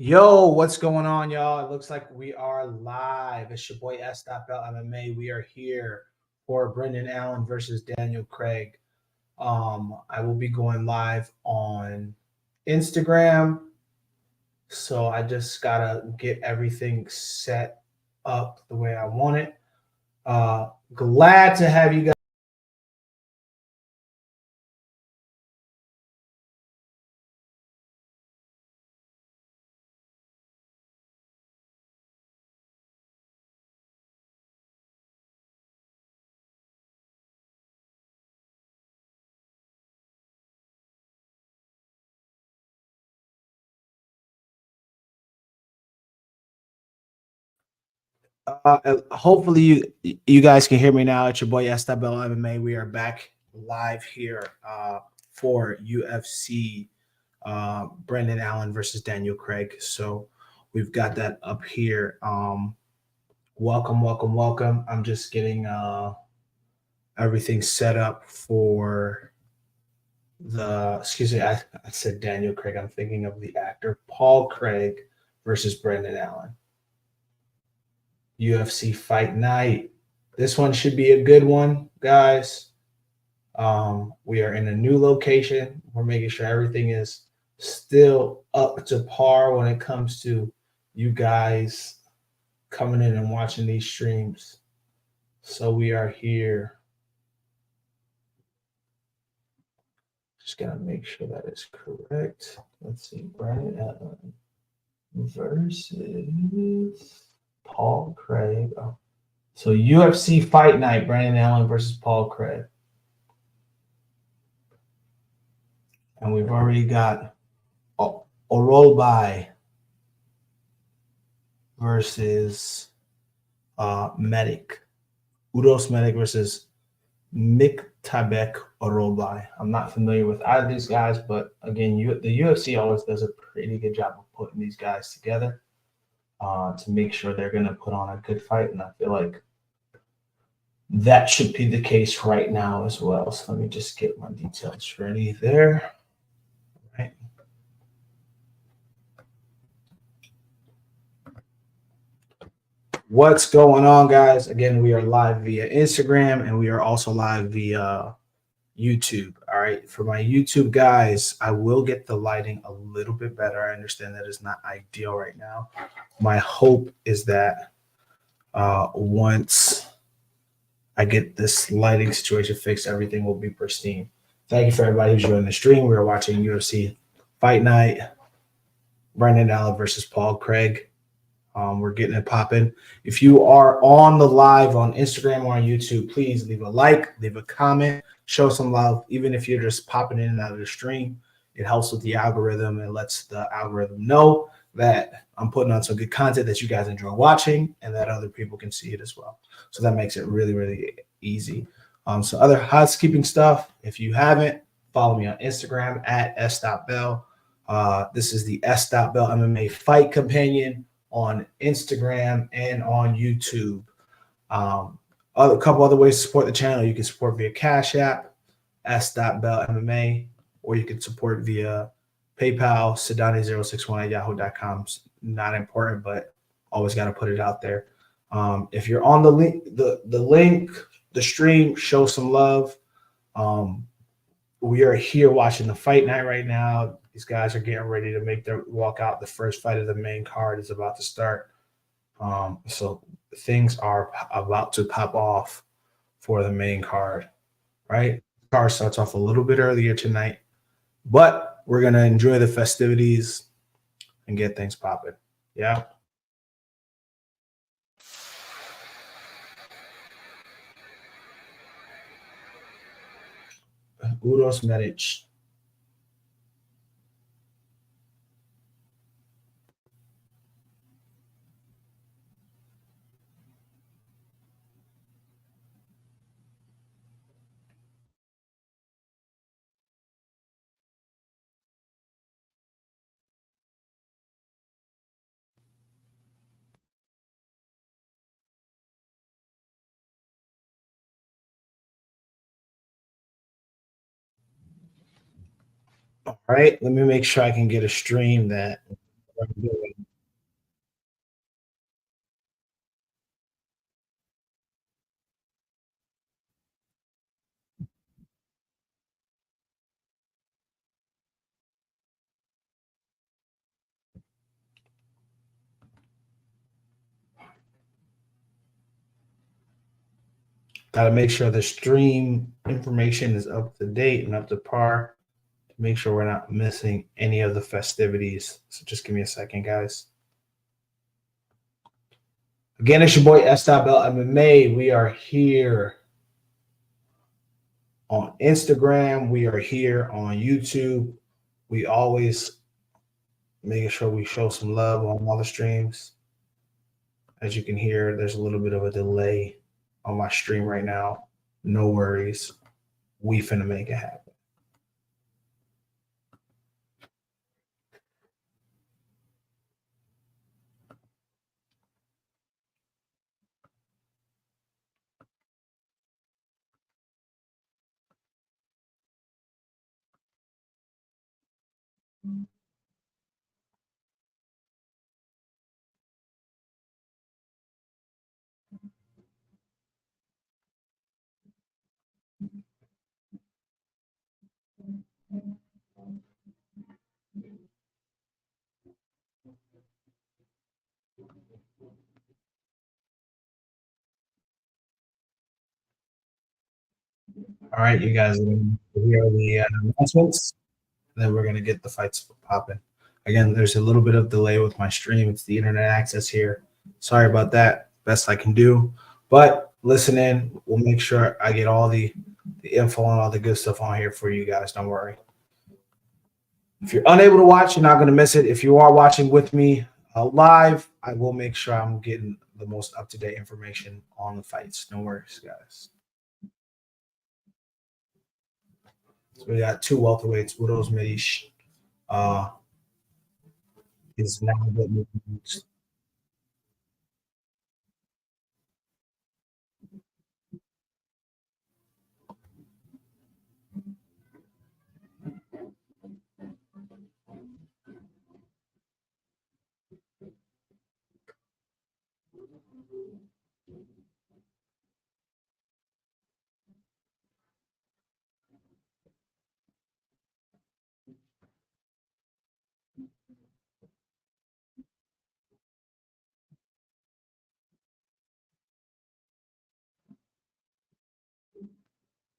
Yo, what's going on, y'all? It looks like we are live. It's your boy S.L MMA. We are here for Brendan Allen versus Daniel Craig. I will be going live on Instagram. So I just gotta get everything set up the way I want it. Glad to have you guys. Hopefully you guys can hear me now. It's your boy SW MMA. We are back live here for UFC Brendan Allen versus Daniel Craig. So we've got that up here. Welcome. I'm just getting everything set up for I said Daniel Craig. I'm thinking of the actor Paul Craig versus Brendan Allen. UFC Fight Night. This one should be a good one, guys. We are in a new location. We're making sure everything is still up to par when it comes to you guys coming in and watching these streams. So we are here. Just gotta make sure that is correct. Let's see, Brian Allen versus Paul Craig. Oh. So UFC Fight Night, Brandon Allen versus Paul Craig. And we've already got Orolbai versus Medic. Uros Medic versus Myktybek Orolbai. I'm not familiar with either of these guys, but again, the UFC always does a pretty good job of putting these guys together to make sure they're going to put on a good fight. And I feel like that should be the case right now as well. So let me just get my details ready there. Right. What's going on, guys? Again, we are live via Instagram and we are also live via YouTube. All right. For my YouTube guys, I will get the lighting a little bit better. I understand that is not ideal right now. My hope is that once I get this lighting situation fixed, everything will be pristine. Thank you for everybody who's joining the stream. We are watching UFC Fight Night, Brendan Allen versus Paul Craig. We're getting it popping. If you are on the live on Instagram or on YouTube, please leave a like, leave a comment, show some love. Even if you're just popping in and out of the stream, it helps with the algorithm and lets the algorithm know that I'm putting on some good content that you guys enjoy watching and that other people can see it as well. So that makes it really, really easy. So other housekeeping stuff, if you haven't, follow me on Instagram at s.bell. This is the s.bell MMA Fight Companion on Instagram and on YouTube. A couple other ways to support the channel. You can support via Cash App, s.bell MMA, or you can support via PayPal, sedani061@yahoo.com. Not important, but always got to put it out there. If you're on the link, the stream, show some love. We are here watching the fight night right now. These guys are getting ready to make their walk out. The first fight of the main card is about to start. So things are about to pop off for the main card, right? The card starts off a little bit earlier tonight, but we're going to enjoy the festivities and get things popping. Yeah. Uros Medic. All right, let me make sure I can get a stream that I'm doing Got to make sure the stream information is up to date and up to par to make sure we're not missing any of the festivities. So just give me a second, guys. Again, it's your boy S.Bell MMA. We are here on Instagram. We are here on YouTube. We always making sure we show some love on all the streams. As you can hear, there's a little bit of a delay on my stream right now. No worries. We finna make it happen. All right, you guys, here are the announcements. Then we're gonna get the fights popping. Again, there's a little bit of delay with my stream. It's the internet access here. Sorry about that. Best I can do. But listen in. We'll make sure I get all the info and all the good stuff on here for you guys. Don't worry. If you're unable to watch, you're not going to miss it. If you are watching with me live, I will make sure I'm getting the most up-to-date information on the fights. No worries, guys. So we got two welterweights. Uros is now getting used.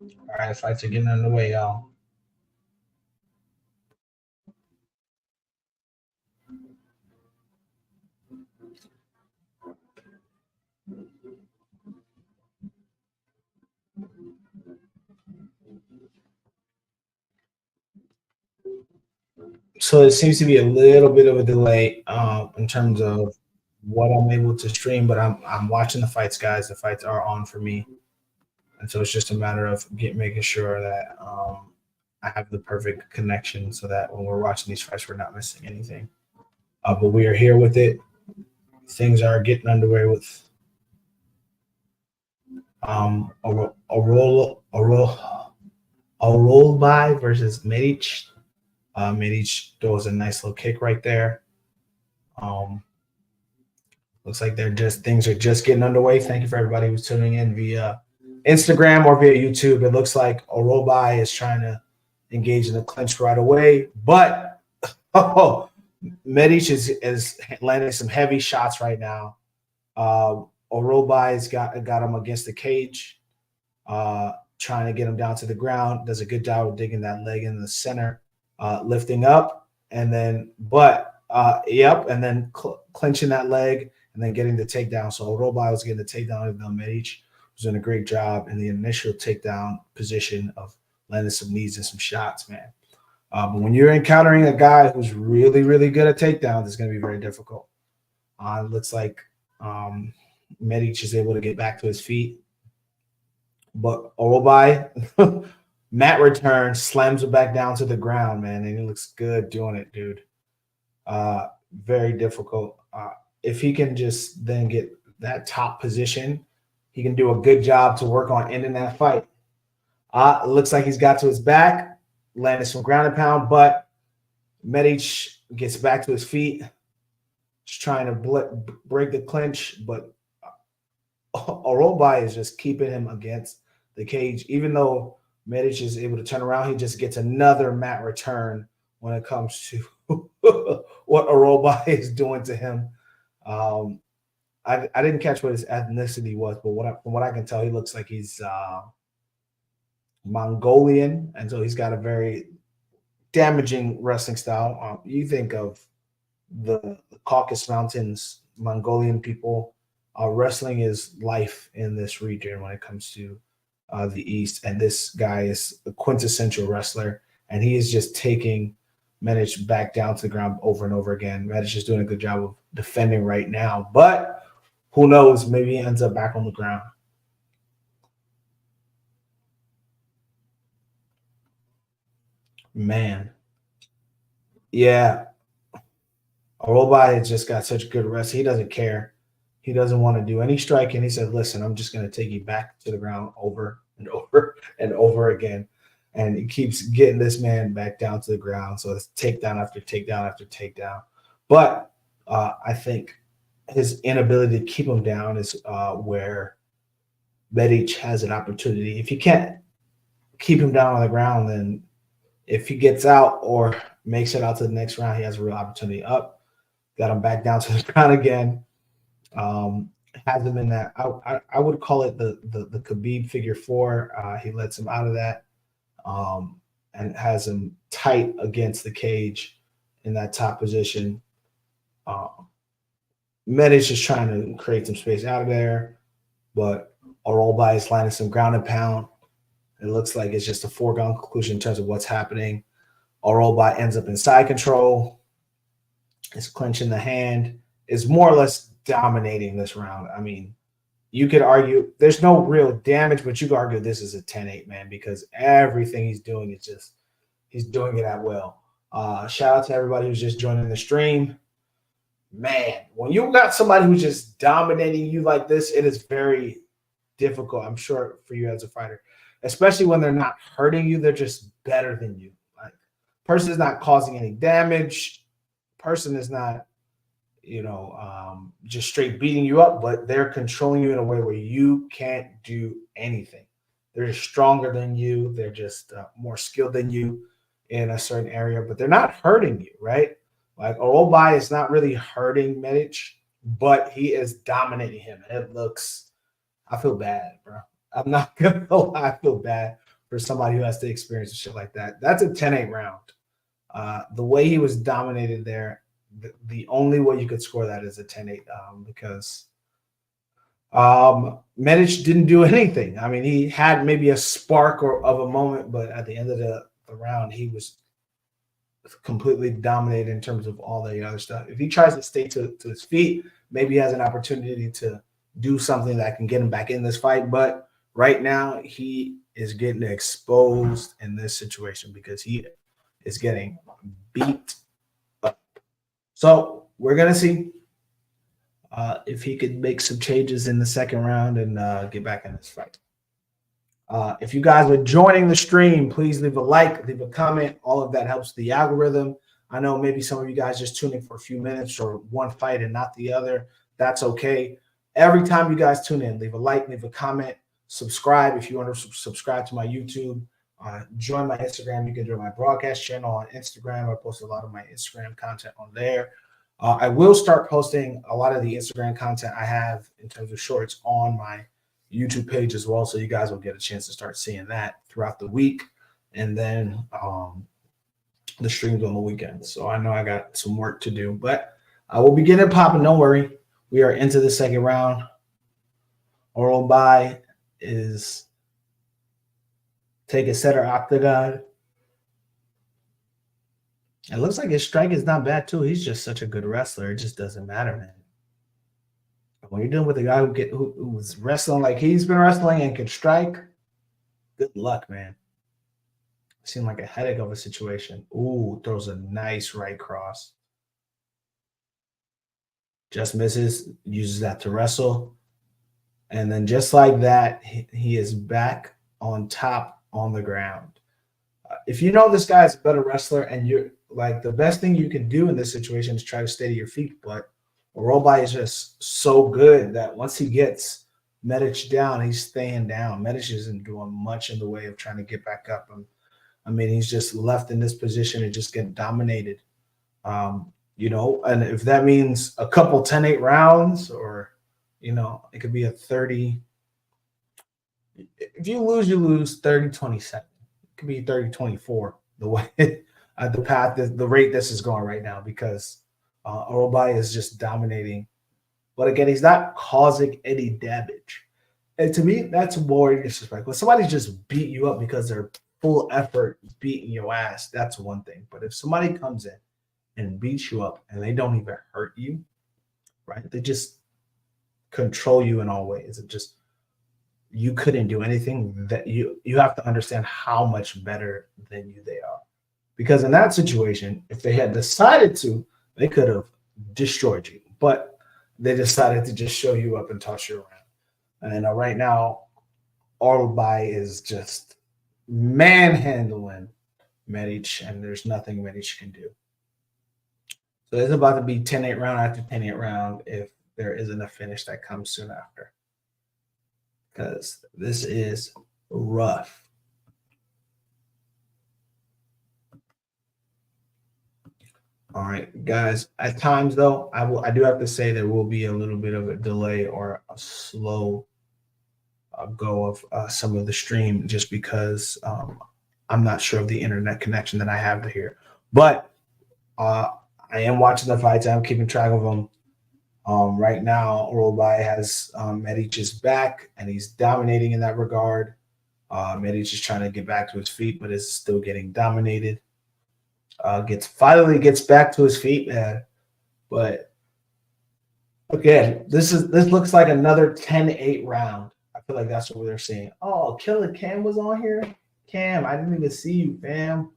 All right, fights are getting underway, y'all. So it seems to be a little bit of a delay in terms of what I'm able to stream, but I'm watching the fights, guys. The fights are on for me, and so it's just a matter of making sure that I have the perfect connection so that when we're watching these fights, we're not missing anything. But we are here with it. Things are getting underway with Orolbai versus Myktybek. Myktybek throws a nice little kick right there. Looks like things are just getting underway. Thank you for everybody who's tuning in via Instagram or via YouTube. It looks like Orolbai is trying to engage in the clinch right away, but Myktybek is landing some heavy shots right now. Orolbai's got him against the cage, trying to get him down to the ground. Does a good job of digging that leg in the center, lifting up, and then and then clinching that leg and then getting the takedown. So Orolbai was getting the takedown of Myktybek, was doing a great job in the initial takedown position of landing some knees and some shots, man. But when you're encountering a guy who's really, really good at takedowns, it's going to be very difficult. It looks like Myktybek is able to get back to his feet. But Orolbai, mat return, slams him back down to the ground, man, and he looks good doing it, dude. Very difficult. If he can just then get that top position, he can do a good job to work on ending that fight. It looks like he's got to his back, landed some ground and pound, but Myktybek gets back to his feet. Just trying to break the clinch, but Orolbai is just keeping him against the cage. Even though Myktybek is able to turn around, he just gets another mat return when it comes to what Orolbai is doing to him. I didn't catch what his ethnicity was, but from what I can tell, he looks like he's Mongolian, and so he's got a very damaging wrestling style. You think of the Caucasus Mountains, Mongolian people. Wrestling is life in this region when it comes to the East, and this guy is a quintessential wrestler, and he is just taking Medic back down to the ground over and over again. Medic is doing a good job of defending right now, but who knows? Maybe he ends up back on the ground. Man, yeah, Orolbai has just got such good rest. He doesn't care. He doesn't want to do any striking. He said, "Listen, I'm just going to take you back to the ground over and over and over again." And he keeps getting this man back down to the ground. So it's takedown after takedown after takedown. But I think his inability to keep him down is where Medic has an opportunity. If you can't keep him down on the ground, then if he gets out or makes it out to the next round, he has a real opportunity up. Got him back down to the ground again. Has him in that. I would call it the Khabib figure four. He lets him out of that, and has him tight against the cage in that top position. Medic is trying to create some space out of there, but Orolbai is landing some ground and pound. It looks like it's just a foregone conclusion in terms of what's happening. Orolbai ends up in side control. Is clenching the hand. Is more or less dominating this round. I mean, you could argue there's no real damage, but you could argue this is a 10-8, man, because everything he's doing is just he's doing it at will. Shout out to everybody who's just joining the stream. Man, when you got somebody who's just dominating you like this, it is very difficult, I'm sure, for you as a fighter, especially when they're not hurting you. They're just better than you. Like, person is not causing any damage. Person is not, just straight beating you up, but they're controlling you in a way where you can't do anything. They're just stronger than you. They're just more skilled than you in a certain area, but they're not hurting you, right? Like, Orolbai is not really hurting Medic, but he is dominating him. It looks, I feel bad, bro. I'm not going to lie. I feel bad for somebody who has to experience shit like that. That's a 10-8 round. The way he was dominated there, the only way you could score that is a 10-8, because Medic didn't do anything. I mean, he had maybe a spark of a moment, but at the end of the round, he was completely dominated in terms of all the other stuff. If he tries to stay to his feet, maybe he has an opportunity to do something that can get him back in this fight. But right now, he is getting exposed in this situation because he is getting beat up. So we're going to see if he could make some changes in the second round and get back in this fight. If you guys are joining the stream, please leave a like, leave a comment. All of that helps the algorithm. I know maybe some of you guys just tuning for a few minutes or one fight and not the other. That's okay. Every time you guys tune in, leave a like, leave a comment, subscribe if you want to subscribe to my YouTube. Join my Instagram. You can join my broadcast channel on Instagram. I post a lot of my Instagram content on there. I will start posting a lot of the Instagram content I have in terms of shorts on my YouTube page as well, so you guys will get a chance to start seeing that throughout the week, and then the streams on the weekends. So I know I got some work to do, but I will be getting it popping. Don't worry. We are into the second round. Orolbai is taking center octagon. It looks like his strike is not bad too. He's just such a good wrestler. It just doesn't matter, man. When you're dealing with a guy who's wrestling like he's been wrestling and can strike, good luck, man. Seemed like a headache of a situation. Ooh, throws a nice right cross. Just misses, uses that to wrestle. And then just like that, he is back on top on the ground. If you know this guy is a better wrestler and you're like, the best thing you can do in this situation is try to stay to your feet, but Orolbai is just so good that once he gets Medic down, he's staying down. Medic isn't doing much in the way of trying to get back up. I mean, he's just left in this position and just getting dominated. And if that means a couple 10-8 rounds or It could be a 30. If you lose, you lose 30-27. It could be 30-24 the way the path, the rate this is going right now because Orolbai is just dominating. But again, he's not causing any damage. And to me, that's more disrespectful. When somebody just beat you up because they're full effort beating your ass, that's one thing. But if somebody comes in and beats you up and they don't even hurt you, right? They just control you in all ways. It just you couldn't do anything. That you have to understand how much better than you they are. Because in that situation, if they had decided to, they could have destroyed you. But they decided to just show you up and toss you around. And right now, Orolbai is just manhandling Medic, and there's nothing Medic can do. So it's about to be 10-8 round after 10-8 round if there isn't a finish that comes soon after. Because this is rough. All right, guys. At times, though, I do have to say there will be a little bit of a delay or a slow go of some of the stream just because I'm not sure of the internet connection that I have here. But I am watching the fights. I'm keeping track of them. Right now, Orolbai has Medic's back, and he's dominating in that regard. Medic is trying to get back to his feet, but is still getting dominated. Finally gets back to his feet, man. But again, this looks like another 10-8 round. I feel like that's what they're saying. Oh, Killer Cam was on here. Cam, I didn't even see you, fam.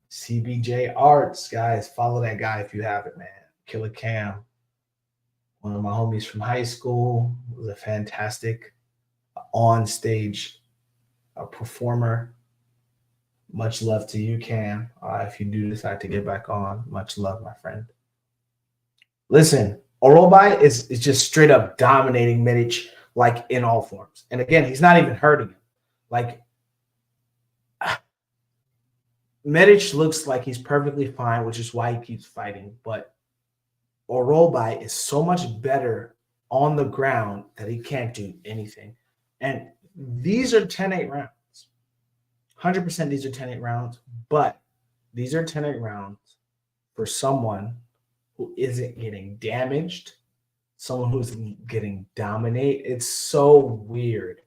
CBJ Arts, guys, follow that guy if you haven't, man. Killer Cam, one of my homies from high school, was a fantastic on-stage performer. Much love to you, Cam. If you do decide to get back on, much love, my friend. Listen, Orolbai is just straight up dominating Medic, like in all forms. And again, he's not even hurting him. Like, Medic looks like he's perfectly fine, which is why he keeps fighting. But Orolbai is so much better on the ground that he can't do anything. And these are 10-8 rounds. 100% these are 10-8 rounds, but these are 10-8 rounds for someone who isn't getting damaged, someone who's getting dominated. It's so weird,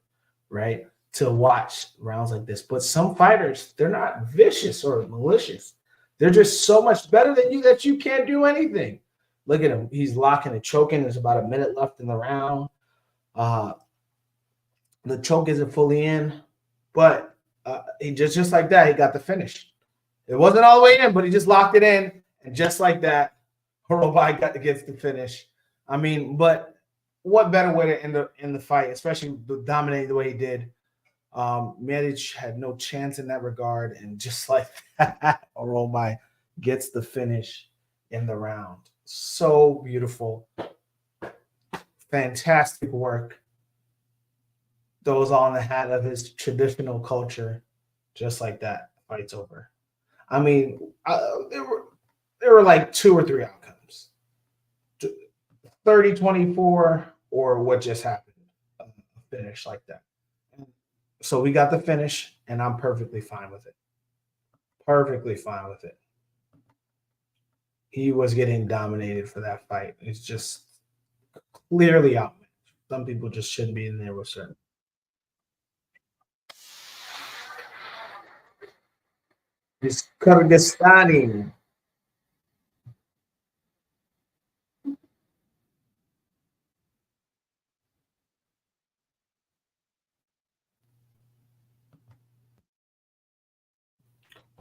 right, to watch rounds like this. But some fighters, they're not vicious or malicious. They're just so much better than you that you can't do anything. Look at him. He's locking and choking. There's about a minute left in the round. The choke isn't fully in, but he just like that, he got the finish. It wasn't all the way in, but he just locked it in, and just like that, Orolbai gets the finish. I mean, but what better way to end the fight, especially dominating the way he did? Medic had no chance in that regard, and just like that, Orolbai gets the finish in the round. So beautiful, fantastic work. Throws on the hat of his traditional culture, just like that. Fight's over. I mean, there were like 2 or 3 outcomes: 30-24, or what just happened, a finish like that. So we got the finish, and I'm perfectly fine with it. Perfectly fine with it. He was getting dominated for that fight. It's just clearly outmatched. Some people just shouldn't be in there with certain. It's Kyrgyzstani.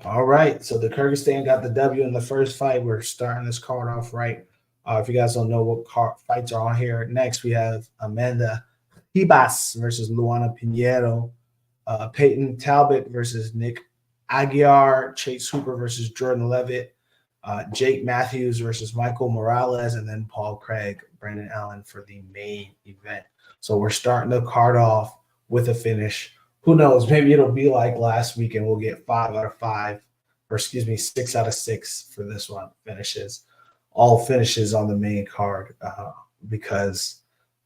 All right. So the Kyrgyzstan got the W in the first fight. We're starting this card off right. If you guys don't know what fights are on here, next we have Amanda Ribas versus Luana Pinheiro. Payton Talbott versus Nick Aguirre. Chase Hooper versus Jordan Leavitt. Jake Matthews versus Michael Morales, and then Paul Craig, Brandon Allen for the main event. So we're starting the card off with a finish. Who knows? Maybe it'll be like last week and we'll get 5 out of 5, or 6 out of 6 for this one. Finishes, all finishes on the main card, because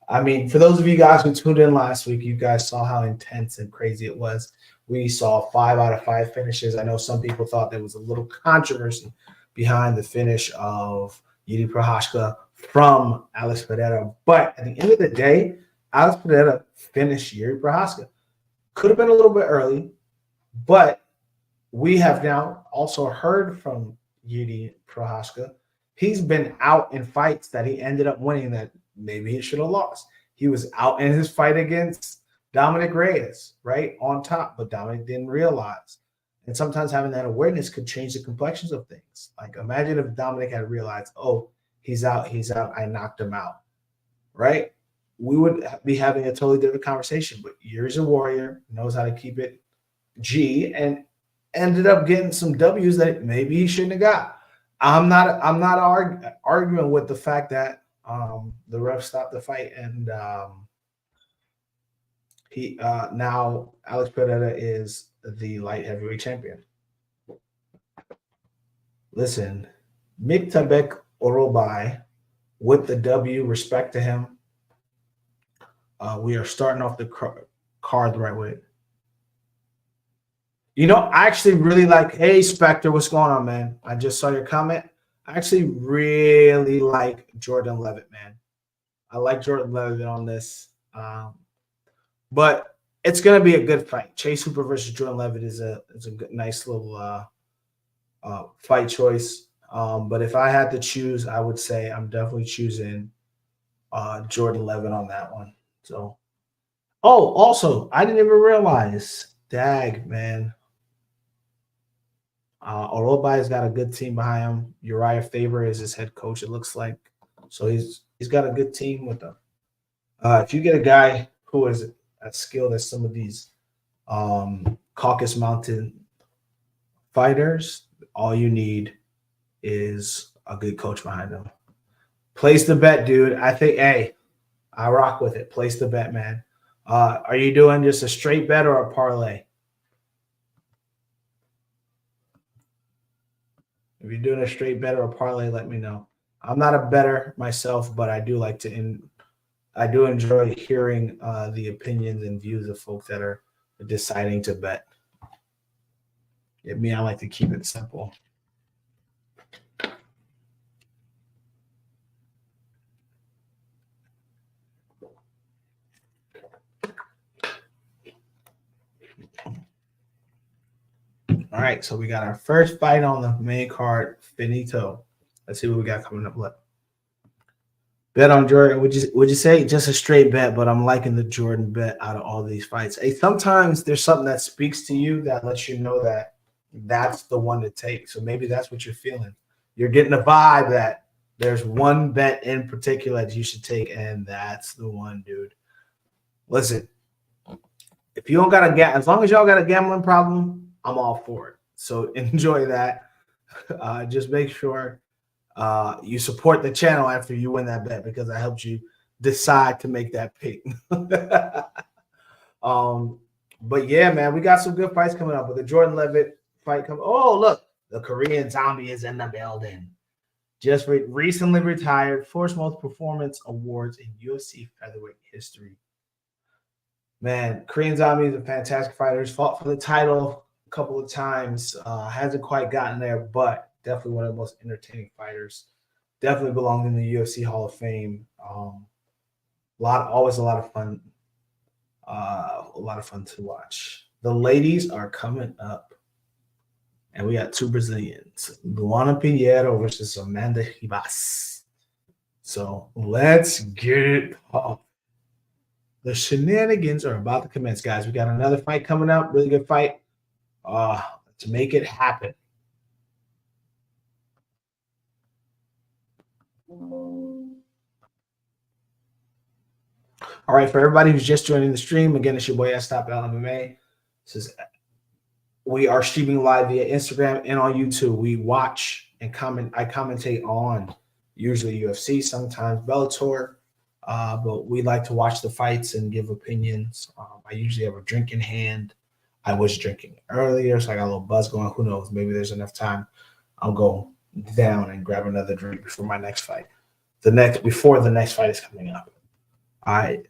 I mean, for those of you guys who tuned in last week, you guys saw how intense and crazy it was. We saw 5 out of 5 finishes. I know some people thought there was a little controversy behind the finish of Yuri Prochazka from Alex Pereira. But at the end of the day, Alex Pereira finished Yuri Prochazka. Could have been a little bit early, but we have now also heard from Yuri Prochazka. He's been out in fights that he ended up winning that maybe he should have lost. He was out in his fight against Dominic Reyes, right, on top, but Dominic didn't realize. And sometimes having that awareness could change the complexions of things. Like imagine if Dominic had realized, oh, he's out, I knocked him out, right? We would be having a totally different conversation. But Yuri's a warrior, knows how to keep it G, and ended up getting some W's that maybe he shouldn't have got. I'm not arguing with the fact that the ref stopped the fight and he now Alex Pereira is the light heavyweight champion. Listen, Myktybek Orolbai with the W, respect to him. We are starting off the card the right way. You know, I actually really like, hey, Spectre, what's going on, man? I just saw your comment. I actually really like Jordan Leavitt, man. I like Jordan Leavitt on this. But it's going to be a good fight. Chase Hooper versus Jordan Leavitt is a good, nice little fight choice. But if I had to choose, I would say I'm definitely choosing Jordan Leavitt on that one. So, oh, also, I didn't even realize, dag, man. Orolbai's got a good team behind him. Uriah Faber is his head coach, it looks like. So he's got a good team with him. If you get a guy who is as skilled as some of these Caucasus Mountain fighters, all you need is a good coach behind them. Place the bet, dude. I think, hey, I rock with it. Place the bet, man. Are you doing just a straight bet or a parlay? If you're doing a straight bet or a parlay, let me know. I'm not a bettor myself, but I do like to I do enjoy hearing the opinions and views of folks that are deciding to bet. Me, I like to keep it simple. All right, so we got our first fight on the main card, finito. Let's see what we got coming up. Look. Bet on Jordan. Would you say just a straight bet? But I'm liking the Jordan bet out of all these fights. Hey, sometimes there's something that speaks to you that lets you know that that's the one to take. So maybe that's what you're feeling. You're getting a vibe that there's one bet in particular that you should take, and that's the one, dude. Listen, if you don't got as long as y'all got a gambling problem, I'm all for it. So enjoy that. Just make sure you support the channel after you win that bet because I helped you decide to make that pick. But yeah, man, we got some good fights coming up with the Jordan Leavitt fight coming. Oh, look, the Korean Zombie is in the building. Just recently retired, first most performance awards in UFC featherweight history. Man, Korean Zombie is a fantastic fighter. He's fought for the title a couple of times. Hasn't quite gotten there, but definitely one of the most entertaining fighters. Definitely belongs in the UFC Hall of Fame. Always a lot of fun. A lot of fun to watch. The ladies are coming up, and we got 2 Brazilians: Luana Pinheiro versus Amanda Ribas. So let's get it off. The shenanigans are about to commence, guys. We got another fight coming up. Really good fight. Let's make it happen. All right, for everybody who's just joining the stream, again, it's your boy S.LMMA. We are streaming live via Instagram and on YouTube. We watch and comment. I commentate on usually UFC, sometimes Bellator, but we like to watch the fights and give opinions. I usually have a drink in hand. I was drinking earlier, so I got a little buzz going. Who knows? Maybe there's enough time. I'll go down and grab another drink before my next fight. Before the next fight is coming up. I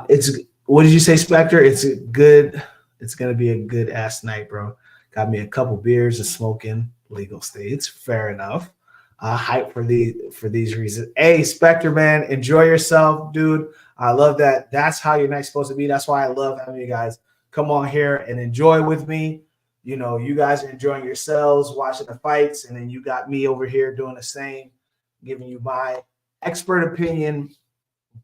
it's what did you say, Spectre? It's a good. It's gonna be a good ass night, bro. Got me a couple beers and smoking legal states. Fair enough. Hype for these reasons. Hey, Spectre, man, enjoy yourself, dude. I love that. That's how your night's supposed to be. That's why I love having you guys come on here and enjoy with me. You know, you guys are enjoying yourselves, watching the fights, and then you got me over here doing the same, giving you my expert opinion,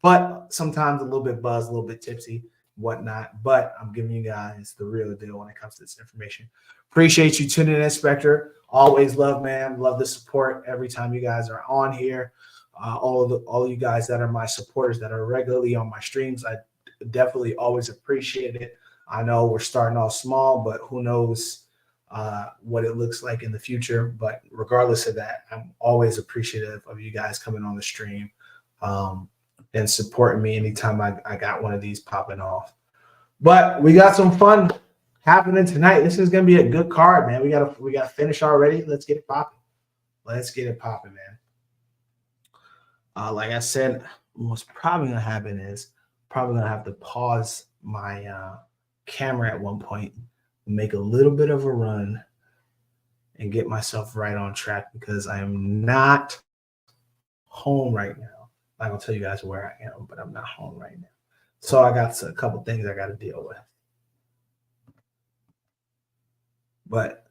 but sometimes a little bit buzzed, a little bit tipsy, whatnot. But I'm giving you guys the real deal when it comes to this information. Appreciate you tuning in, Spectre. Always love, man. Love the support every time you guys are on here. All of you guys that are my supporters that are regularly on my streams, I definitely always appreciate it. I know we're starting off small, but who knows what it looks like in the future. But regardless of that, I'm always appreciative of you guys coming on the stream. And supporting me anytime I got one of these popping off. But we got some fun happening tonight. This is gonna be a good card, man. We gotta finish already. Let's get it popping. Let's get it popping, man. Like I said, what's probably gonna happen is probably gonna have to pause my camera at one point, make a little bit of a run, and get myself right on track because I am not home right now. I'm gonna tell you guys where I am, but I'm not home right now. So I got a couple things I got to deal with. But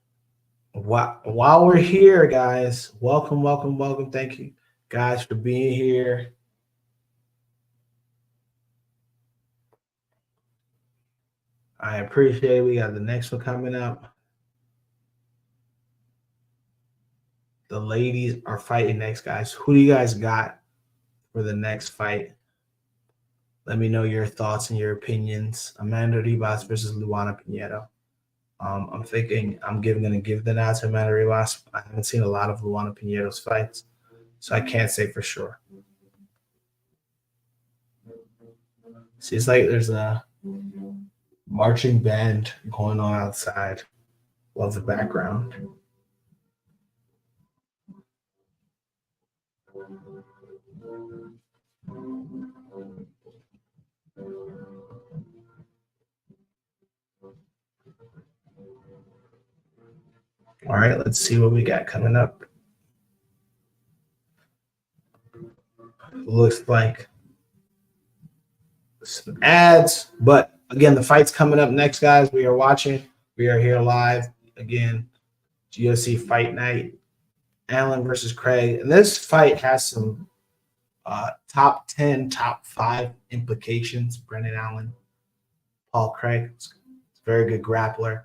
while we're here, guys, welcome. Thank you, guys, for being here. I appreciate it. We got the next one coming up. The ladies are fighting next, guys. Who do you guys got for the next fight? Let me know your thoughts and your opinions. Amanda Ribas versus Luana Pinheiro. I'm thinking I'm going to give the nod to Amanda Ribas. I haven't seen a lot of Luana Pinheiro's fights, so I can't say for sure. Seems like there's a marching band going on outside. Love the background. All right, let's see what we got coming up. Looks like some ads, but again, the fight's coming up next, guys. We are watching. We are here live again. UFC Fight Night, Allen versus Craig, and this fight has some top 10, top 5 implications. Brendan Allen, Paul Craig, very good grappler.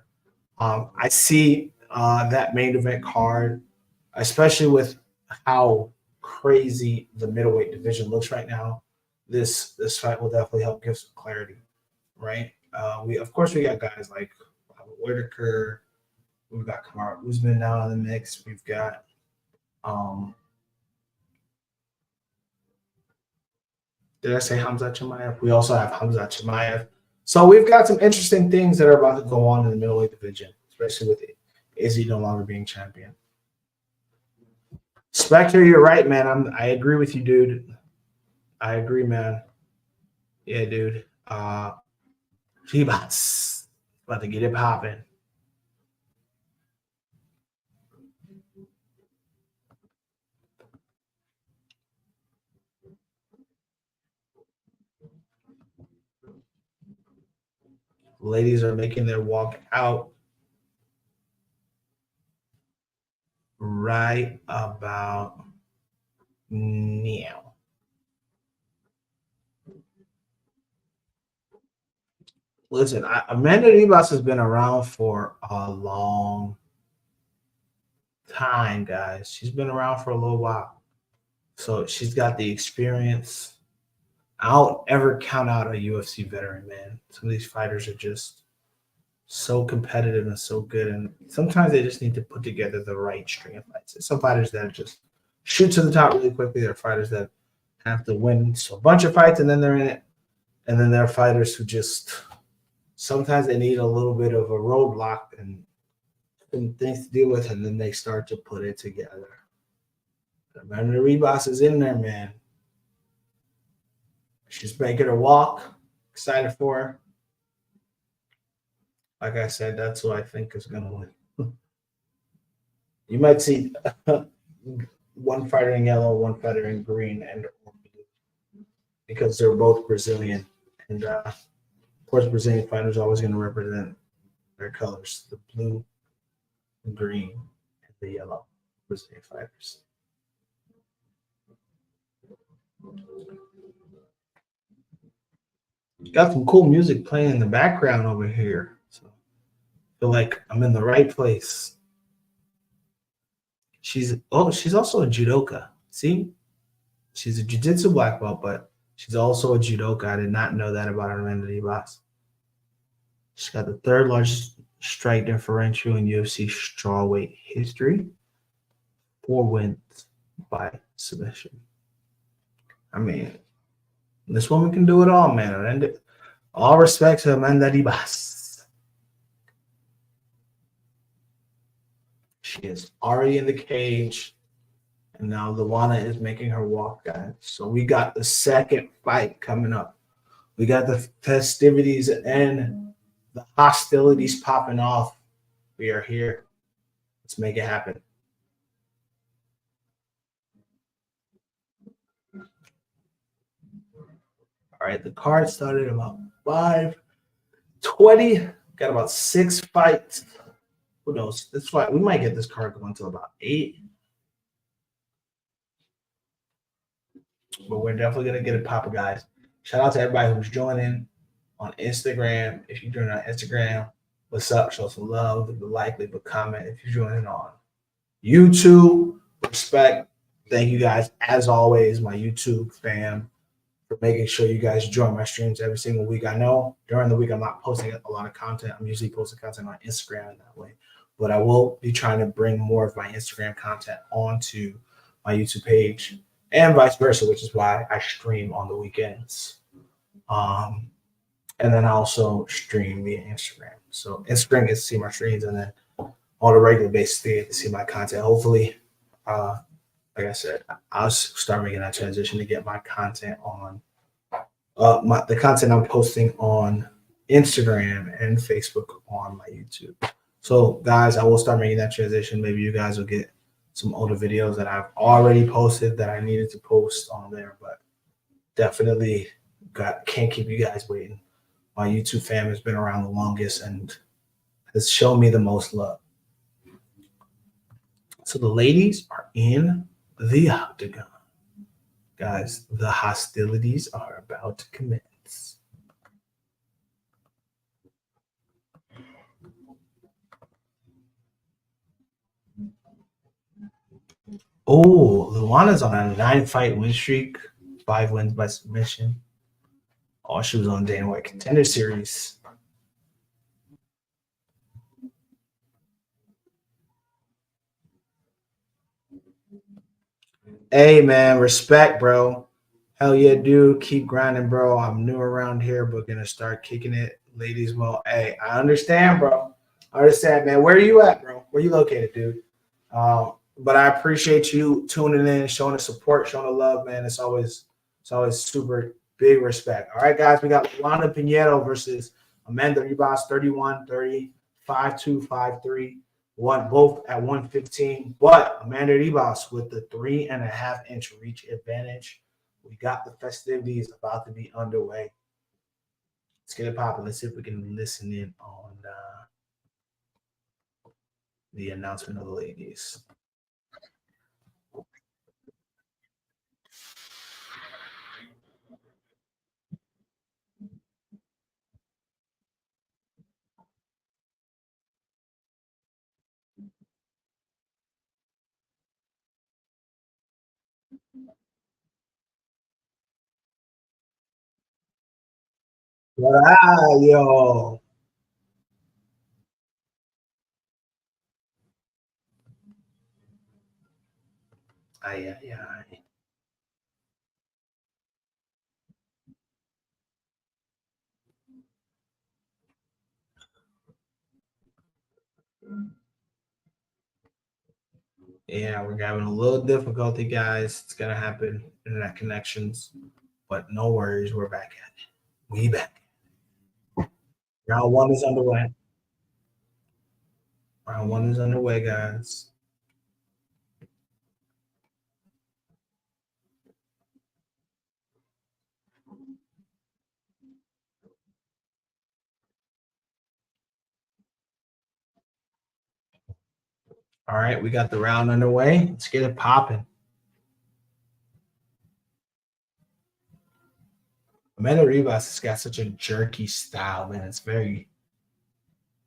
I see that main event card, especially with how crazy the middleweight division looks right now. This fight will definitely help give some clarity, right? We got guys like Robert Whitaker. We've got Kamaru Usman now in the mix. We've got did I say Hamzat Chimaev? We also have Hamzat Chimaev. So we've got some interesting things that are about to go on in the middleweight division, especially with Izzy no longer being champion. Spectre, you're right, man. I agree with you, dude. I agree, man. Yeah, dude. Ribas about to get it popping. Ladies are making their walk out right about now. Listen, Amanda Ribas has been around for a long time, guys. She's been around for a little while. So she's got the experience. I don't ever count out a UFC veteran, man. Some of these fighters are just so competitive and so good. And sometimes they just need to put together the right string of fights. There's some fighters that just shoot to the top really quickly. There are fighters that have to win a bunch of fights and then they're in it. And then there are fighters who just sometimes they need a little bit of a roadblock and things to deal with, and then they start to put it together. Amanda Ribas is in there, man. She's making her walk. Excited for her. Like I said, that's who I think is going to win. You might see one fighter in yellow, one fighter in green, and blue because they're both Brazilian. And of course, Brazilian fighters are always going to represent their colors: the blue, the green, and the yellow. Brazilian fighters. Got some cool music playing in the background over here. So I feel like I'm in the right place. She's also a judoka. See? She's a jiu-jitsu black belt, but she's also a judoka. I did not know that about Amanda Ribas. She's got the third largest strike differential in UFC strawweight history. 4 wins by submission. I mean, this woman can do it all, man. And all respect to Amanda Ribas. She is already in the cage. And now Luana is making her walk, guys. So we got the second fight coming up. We got the festivities and the hostilities popping off. We are here. Let's make it happen. All right, the card started about 5:20. Got about 6 fights. Who knows? That's why we might get this card going until about 8. But we're definitely gonna get it popping, guys. Shout out to everybody who's joining on Instagram. If you're joining on Instagram, what's up? Show some love, leave a like, leave a comment. If you're joining on YouTube, respect. Thank you guys, as always, my YouTube fam, for making sure you guys join my streams every single week. I know during the week I'm not posting a lot of content. I'm usually posting content on Instagram in that way. But I will be trying to bring more of my Instagram content onto my YouTube page and vice versa, which is why I stream on the weekends. And then I also stream via Instagram. So Instagram gets to see my streams, and then on a regular basis, they get to see my content. Hopefully, like I said, I'll start making that transition to get my content on the content I'm posting on Instagram and Facebook on my YouTube. So, guys, I will start making that transition. Maybe you guys will get some older videos that I've already posted that I needed to post on there, but definitely can't keep you guys waiting. My YouTube fam has been around the longest and has shown me the most love. So the ladies are in the octagon. Guys, the hostilities are about to commence. Oh, Luana's on a 9-fight win streak, 5 wins by submission. Oh, she was on Dana White Contender Series. Hey, man, respect, bro. Hell yeah, dude. Keep grinding, bro. I'm new around here, but gonna start kicking it. Ladies, well, hey, I understand, bro. I understand, man. Where are you at, bro? Where you located, dude? But I appreciate you tuning in, showing the support, showing the love, man. It's always super big respect. All right, guys, we got Luana Pinheiro versus Amanda Ribas, 31-30, 5-2, 5-3. Both at 115, but Amanda Ribas with the 3.5-inch reach advantage. We got the festivities about to be underway. Let's get it popping. Let's see if we can listen in on the announcement of the ladies. Yo. Ay, ay, ay. Yeah, we're having a little difficulty, guys. It's gonna happen. Internet connections. But no worries, we're back at it. We back. Round one is underway. Round one is underway, guys. All right, we got the round underway. Let's get it popping. Amanda Ribas has got such a jerky style, man. It's very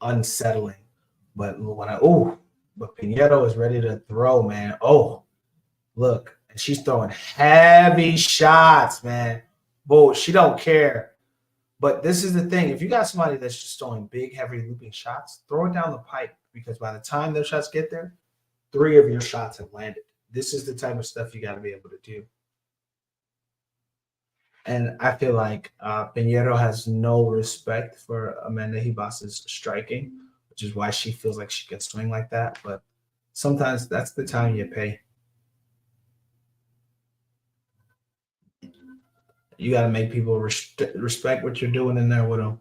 unsettling. But but Pinheiro is ready to throw, man. Oh, look, and she's throwing heavy shots, man. Boy, she don't care. But this is the thing: if you got somebody that's just throwing big, heavy, looping shots, throw it down the pipe because by the time those shots get there, 3 of your shots have landed. This is the type of stuff you got to be able to do. And I feel like Pinheiro has no respect for Amanda Ribas's striking, which is why she feels like she can swing like that. But sometimes that's the time you pay. You got to make people respect what you're doing in there with them.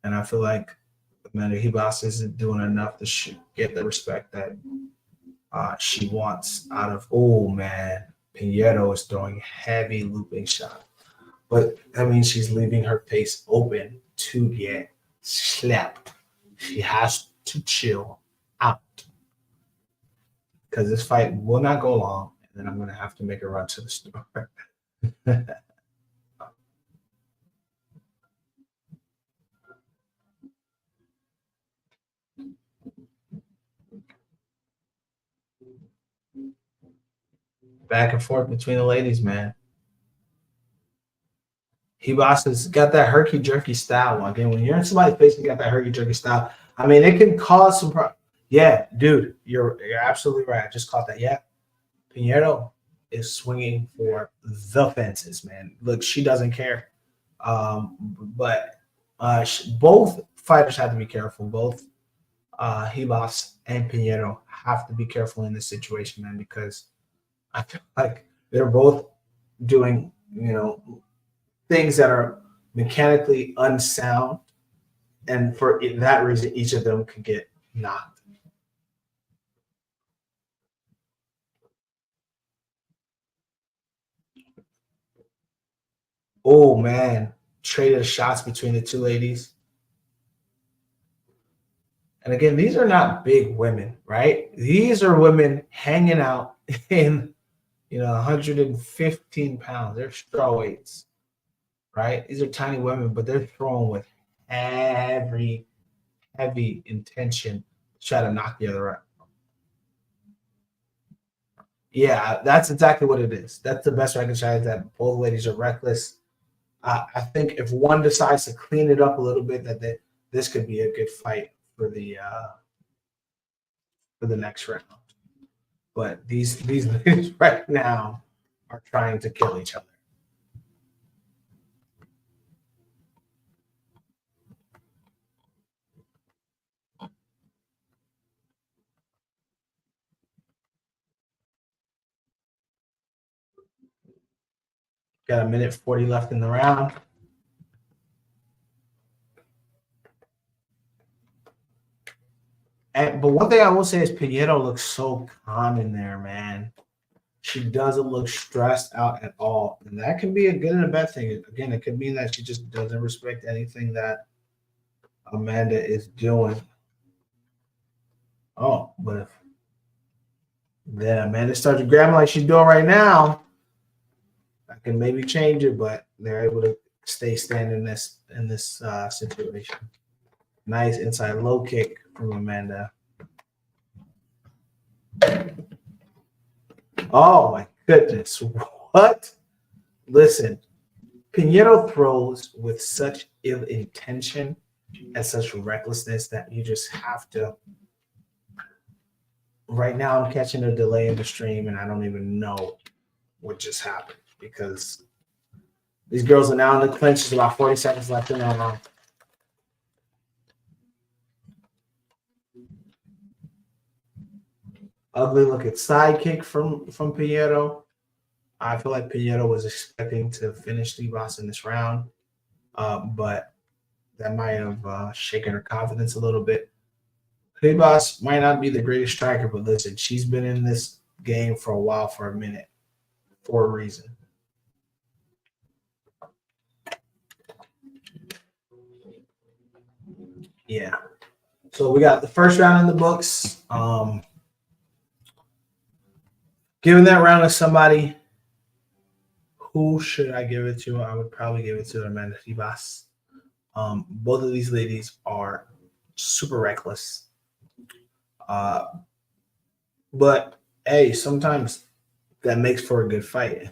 And I feel like Amanda Ribas isn't doing enough to get the respect that she wants out of. Oh, man. Pinheiro is throwing heavy looping shot. But that means she's leaving her face open to get slapped. She has to chill out because this fight will not go long, and then I'm going to have to make a run to the store. Back and forth between the ladies, man. Ribas has got that herky jerky style. Again, when you're in somebody's face, you got that herky jerky style. I mean, it can cause some problems. Yeah, dude, you're absolutely right. I just caught that. Yeah, Pinheiro is swinging for the fences, man. Look, she doesn't care. But both fighters have to be careful. Both Ribas and Pinheiro have to be careful in this situation, man, because I feel like they're both doing, things that are mechanically unsound, and for that reason, each of them could get knocked. Oh man, traded shots between the two ladies. And again, these are not big women, right? These are women hanging out in 115 pounds. They're strawweights, right? These are tiny women, but they're throwing with heavy intention to try to knock the other out. Yeah, that's exactly what it is. That's the best way I can try that both ladies are reckless. I think if one decides to clean it up a little bit, this could be a good fight for the next round. But these ladies right now are trying to kill each other. Got a minute 40 left in the round. But one thing I will say is Pinheiro looks so calm in there, man. She doesn't look stressed out at all. And that can be a good and a bad thing. Again, it could mean that she just doesn't respect anything that Amanda is doing. Oh, but if then Amanda starts grabbing like she's doing right now, I can maybe change it, but they're able to stay standing in this situation. Nice inside low kick from Amanda. Oh my goodness. What? Listen, Pinheiro throws with such ill intention and such recklessness that you just have to. Right now, I'm catching a delay in the stream, and I don't even know what just happened because these girls are now in the clinch. There's about 40 seconds left in the round. Ugly looking side kick from Pinheiro. I feel like Pinheiro was expecting to finish Ribas in this round, but that might have shaken her confidence a little bit. Ribas might not be the greatest striker, but listen, she's been in this game for a while, for a minute, for a reason. Yeah. So we got the first round in the books. Giving that round to somebody, who should I give it to? I would probably give it to Amanda Ribas. Both of these ladies are super reckless. But hey, sometimes that makes for a good fight.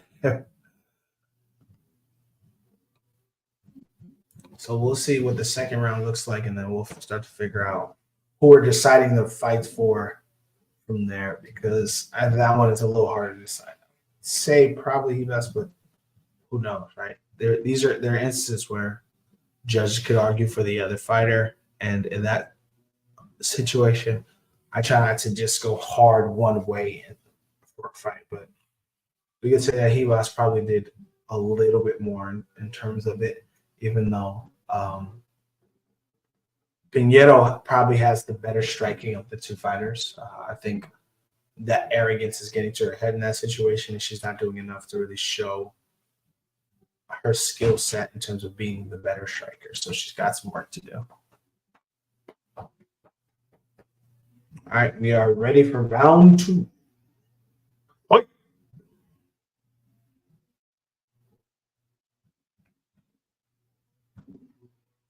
So we'll see what the second round looks like, and then we'll start to figure out who we're deciding the fights for from there, because that one is a little harder to decide. Say probably Ribas, but who knows, right? There are instances where judges could argue for the other fighter, and in that situation, I try not to just go hard one way for a fight, but we could say that Ribas probably did a little bit more in terms of it, even though Pinheiro probably has the better striking of the two fighters. I think that arrogance is getting to her head in that situation, and she's not doing enough to really show her skill set in terms of being the better striker. So she's got some work to do. All right, we are ready for round 2. Fight.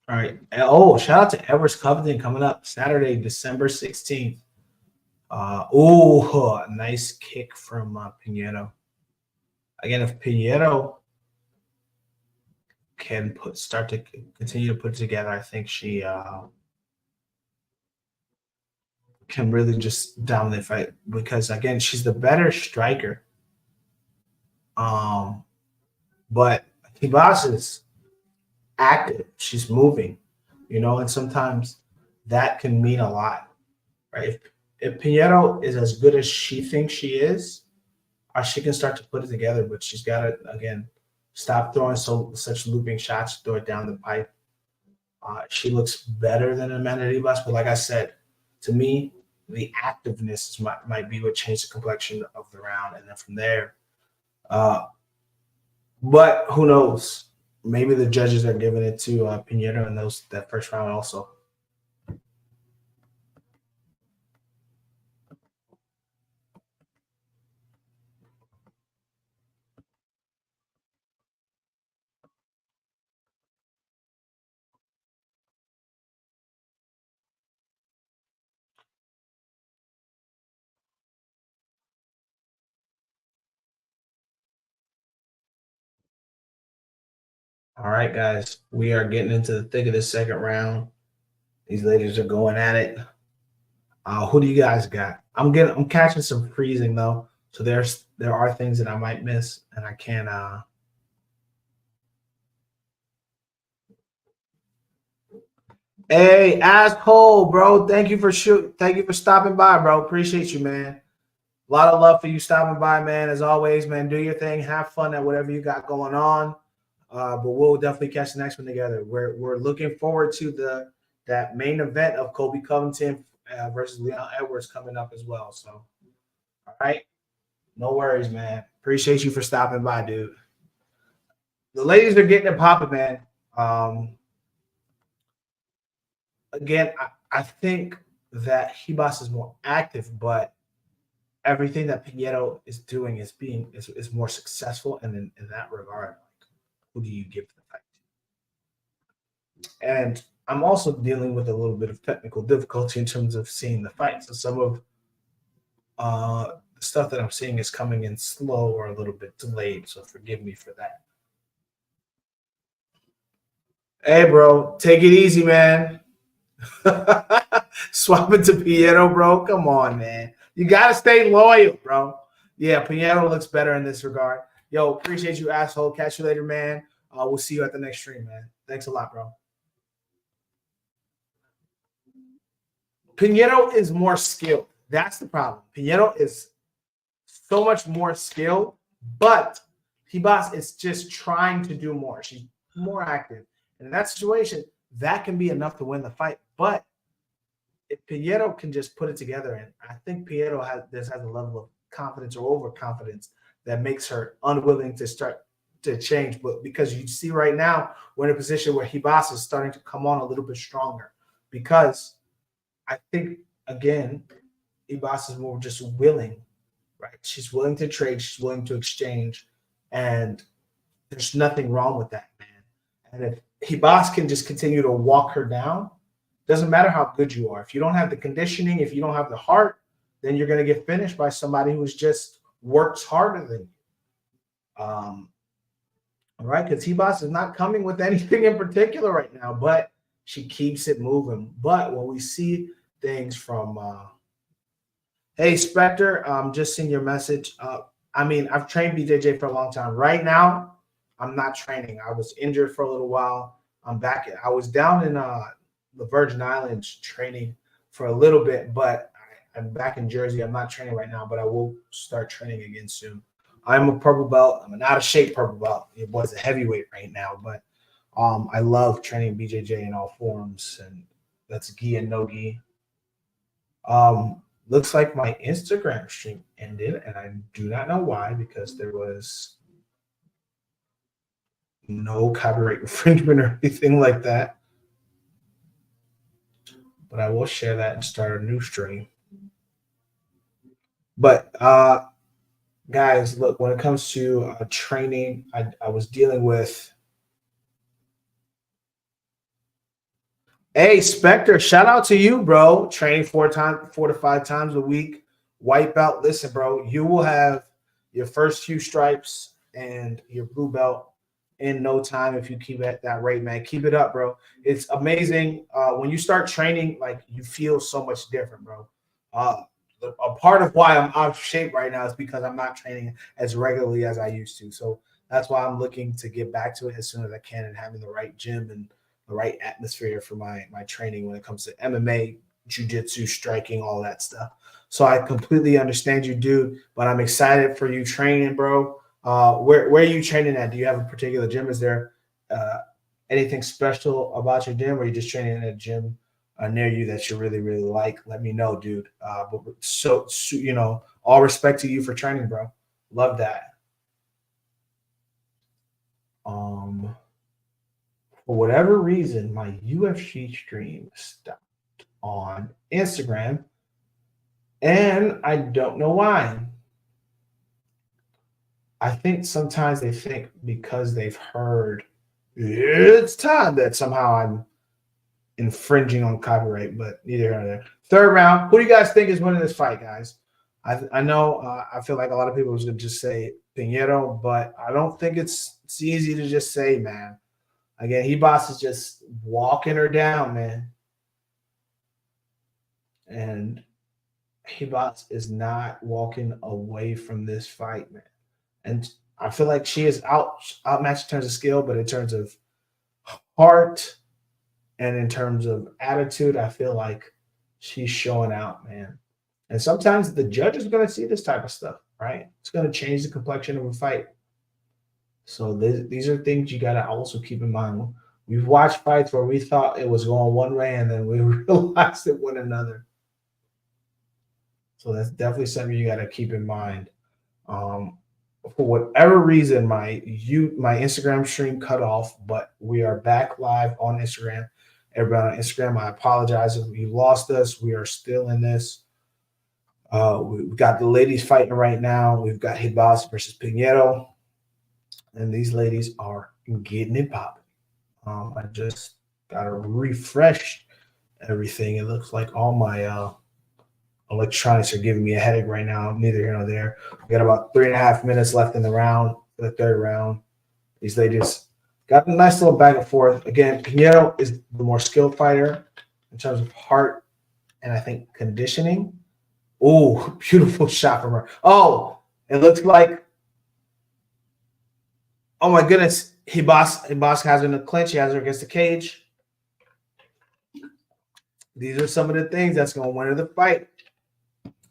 All right. Oh, shout out to Everest Covington coming up Saturday, December 16th. Nice kick from Pinheiro. Again, if Pinheiro can start to continue to put it together, I think she can really just dominate the fight, because again, she's the better striker. But Ribas is active. She's moving, and sometimes that can mean a lot, right? If Pinheiro is as good as she thinks she is, she can start to put it together, but she's got to, again, stop throwing such looping shots, throw it down the pipe. She looks better than Amanda Ribas, but like I said, to me, the activeness might be what changed the complexion of the round, and then from there. But who knows? Maybe the judges are giving it to Pinheiro in that first round also. All right, guys, we are getting into the thick of the second round. These ladies are going at it. Who do you guys got? I'm catching some freezing though, so there are things that I might miss, and I can't. Hey, asshole, bro! Thank you for stopping by, bro. Appreciate you, man. A lot of love for you stopping by, man. As always, man, do your thing. Have fun at whatever you got going on. But we'll definitely catch the next one together. We're looking forward to that main event of Colby Covington versus Leon Edwards coming up as well. So, all right, no worries, man. Appreciate you for stopping by, dude. The ladies are getting it popping, man. Again, I think that Ribas is more active, but everything that Pinheiro is doing is more successful. And in that regard, who do you give the fight to? And I'm also dealing with a little bit of technical difficulty in terms of seeing the fight. So some of the stuff that I'm seeing is coming in slow or a little bit delayed. So forgive me for that. Hey, bro, take it easy, man. Swap it to Pinheiro, bro. Come on, man. You got to stay loyal, bro. Yeah, Pinheiro looks better in this regard. Yo, appreciate you, asshole. Catch you later, man. We'll see you at the next stream, man. Thanks a lot, bro. Pinheiro is more skilled. That's the problem. Pinheiro is so much more skilled, but Ribas is just trying to do more. She's more active. And in that situation, that can be enough to win the fight. But if Pinheiro can just put it together, and I think Pinheiro has a level of confidence or overconfidence that makes her unwilling to start to change. But because you see right now, we're in a position where Ribas is starting to come on a little bit stronger. Because I think, again, Ribas is more just willing, right? She's willing to trade, she's willing to exchange, and there's nothing wrong with that, man. And if Ribas can just continue to walk her down, doesn't matter how good you are. If you don't have the conditioning, if you don't have the heart, then you're going to get finished by somebody who's just works harder than you. All right, because Ribas is not coming with anything in particular right now, but she keeps it moving. But when we see things from hey, Spectre, just seen your message. I mean, I've trained BJJ for a long time. Right now, I'm not training. I was injured for a little while. I'm back. I was down in the Virgin Islands training for a little bit, but I'm back in Jersey. I'm not training right now, but I will start training again soon. I'm a purple belt. I'm an out of shape purple belt. It was a heavyweight right now, but I love training BJJ in all forms, and that's gi and no gi. Looks like my Instagram stream ended, and I do not know why, because there was no copyright infringement or anything like that. But I will share that and start a new stream. But guys, look, when it comes to training, I was dealing with. Hey, Spectre, shout out to you, bro. Training 4 to 5 times a week. White belt. Listen, bro, you will have your first few stripes and your blue belt in no time if you keep at that rate, man. Keep it up, bro. It's amazing. When you start training, like, you feel so much different, bro. A part of why I'm out of shape right now is because I'm not training as regularly as I used to. So that's why I'm looking to get back to it as soon as I can, and having the right gym and the right atmosphere for my training when it comes to MMA, jiu-jitsu, striking, all that stuff. So I completely understand you, dude, but I'm excited for you training, bro. Where are you training at? Do you have a particular gym? Is there anything special about your gym, or are you just training in a gym near you that you really, really like? Let me know, dude. But so, you know, all respect to you for training, bro. Love that. For whatever reason, my UFC stream stopped on Instagram, and I don't know why. I think sometimes they think because they've heard it's time that somehow I'm infringing on copyright, but neither here nor there. Third round. Who do you guys think is winning this fight, guys? I know I feel like a lot of people was going to just say Pinheiro, but I don't think it's easy to just say, man. Again, Ribas is just walking her down, man. And Ribas is not walking away from this fight, man. And I feel like she is outmatched in terms of skill, but in terms of heart and in terms of attitude, I feel like she's showing out, man. And sometimes the judge is going to see this type of stuff, right? It's going to change the complexion of a fight. So these are things you got to also keep in mind. We've watched fights where we thought it was going one way, and then we realized it went another. So that's definitely something you got to keep in mind. For whatever reason, my Instagram stream cut off, but we are back live on Instagram. Everybody on Instagram, I apologize if you lost us. We are still in this. We've got the ladies fighting right now. We've got Ribas versus Pinheiro, and these ladies are getting it popping. I just got to refresh everything. It looks like all my electronics are giving me a headache right now. Neither here nor there. We got about 3.5 minutes left in the round, the third round. These ladies got a nice little back and forth. Again, Pinheiro is the more skilled fighter in terms of heart and I think conditioning. Oh, beautiful shot from her. Oh, it looks like, oh my goodness, Ribas has her in the clinch. He has her against the cage. These are some of the things that's going to win her the fight.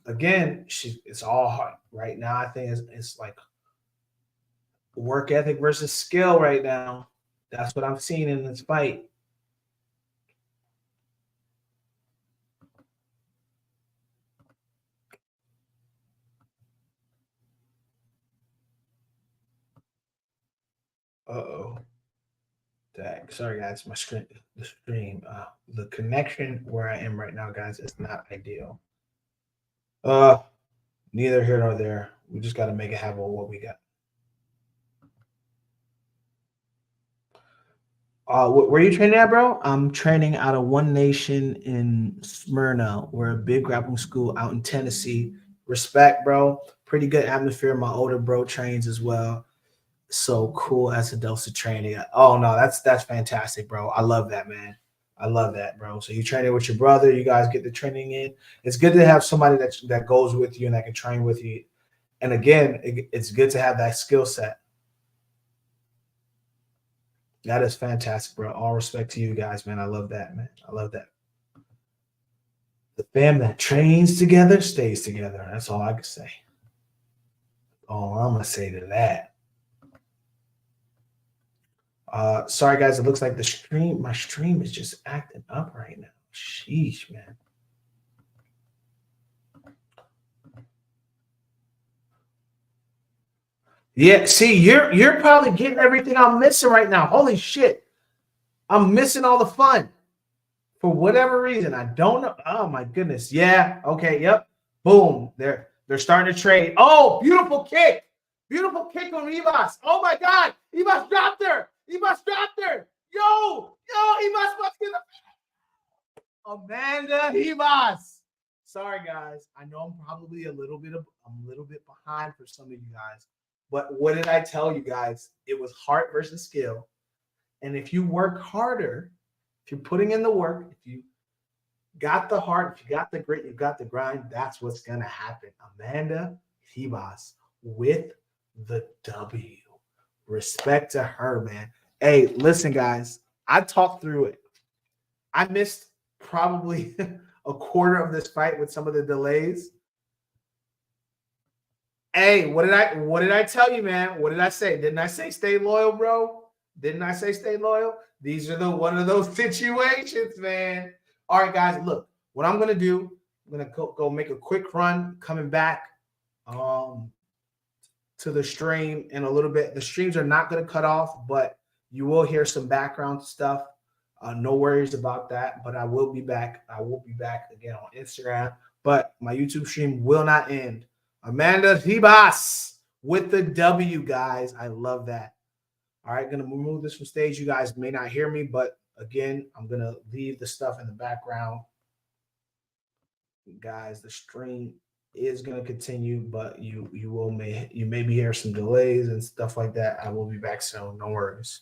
Again, it's all heart right now. I think it's like Work ethic versus skill right now. That's what I'm seeing in this fight. Uh-oh. Dag. Sorry guys, my screen the connection where I am right now, guys, is not ideal. Uh Neither here nor there. We just gotta make it happen with what we got. Where are you training at, bro? I'm training out of One Nation in Smyrna. We're a big grappling school out in Tennessee. Respect, bro. Pretty good atmosphere. My older bro trains as well. So cool as a dose of training. Oh no, that's fantastic, bro. I love that, man. I love that, bro. So you training with your brother. You guys get the training in. It's good to have somebody that goes with you and that can train with you. And again, it's good to have that skill set. That is fantastic, bro. All respect to you guys, man. I love that, man. I love that. The fam that trains together stays together. That's all I can say. All I'm gonna say to that. Sorry guys, it looks like my stream is just acting up right now. Sheesh, man. Yeah, see, you're probably getting everything I'm missing right now. Holy shit. I'm missing all the fun. For whatever reason. I don't know. Oh my goodness. Yeah. Okay. Yep. Boom. They're starting to trade. Oh, beautiful kick. Beautiful kick on Ribas. Oh my God. Ribas dropped her. Ribas dropped her. Ribas must get the Amanda Ribas. Sorry, guys. I know I'm probably I'm a little bit behind for some of you guys. But what did I tell you guys? It was heart versus skill. And if you work harder, if you're putting in the work, if you got the heart, if you got the grit, you got the grind, that's what's going to happen. Amanda Ribas with the W. Respect to her, man. Hey, listen, guys, I talked through it. I missed probably a quarter of this fight with some of the delays. Hey, what did I tell you, man? What did I say? Didn't I say stay loyal, bro? Didn't I say stay loyal? These are the one of those situations, man. All right, guys, look, what I'm gonna do, I'm gonna go make a quick run, coming back um to the stream in a little bit. The streams are not gonna cut off, but you will hear some background stuff. No worries about that, but I will be back. I will be back again on Instagram, but my YouTube stream will not end. Amanda Ribas with the W, guys. I love that. All right, gonna remove this from stage. You guys may not hear me, but again, I'm gonna leave the stuff in the background. Guys, the stream is gonna continue, but you may be hear some delays and stuff like that. I will be back soon. No worries.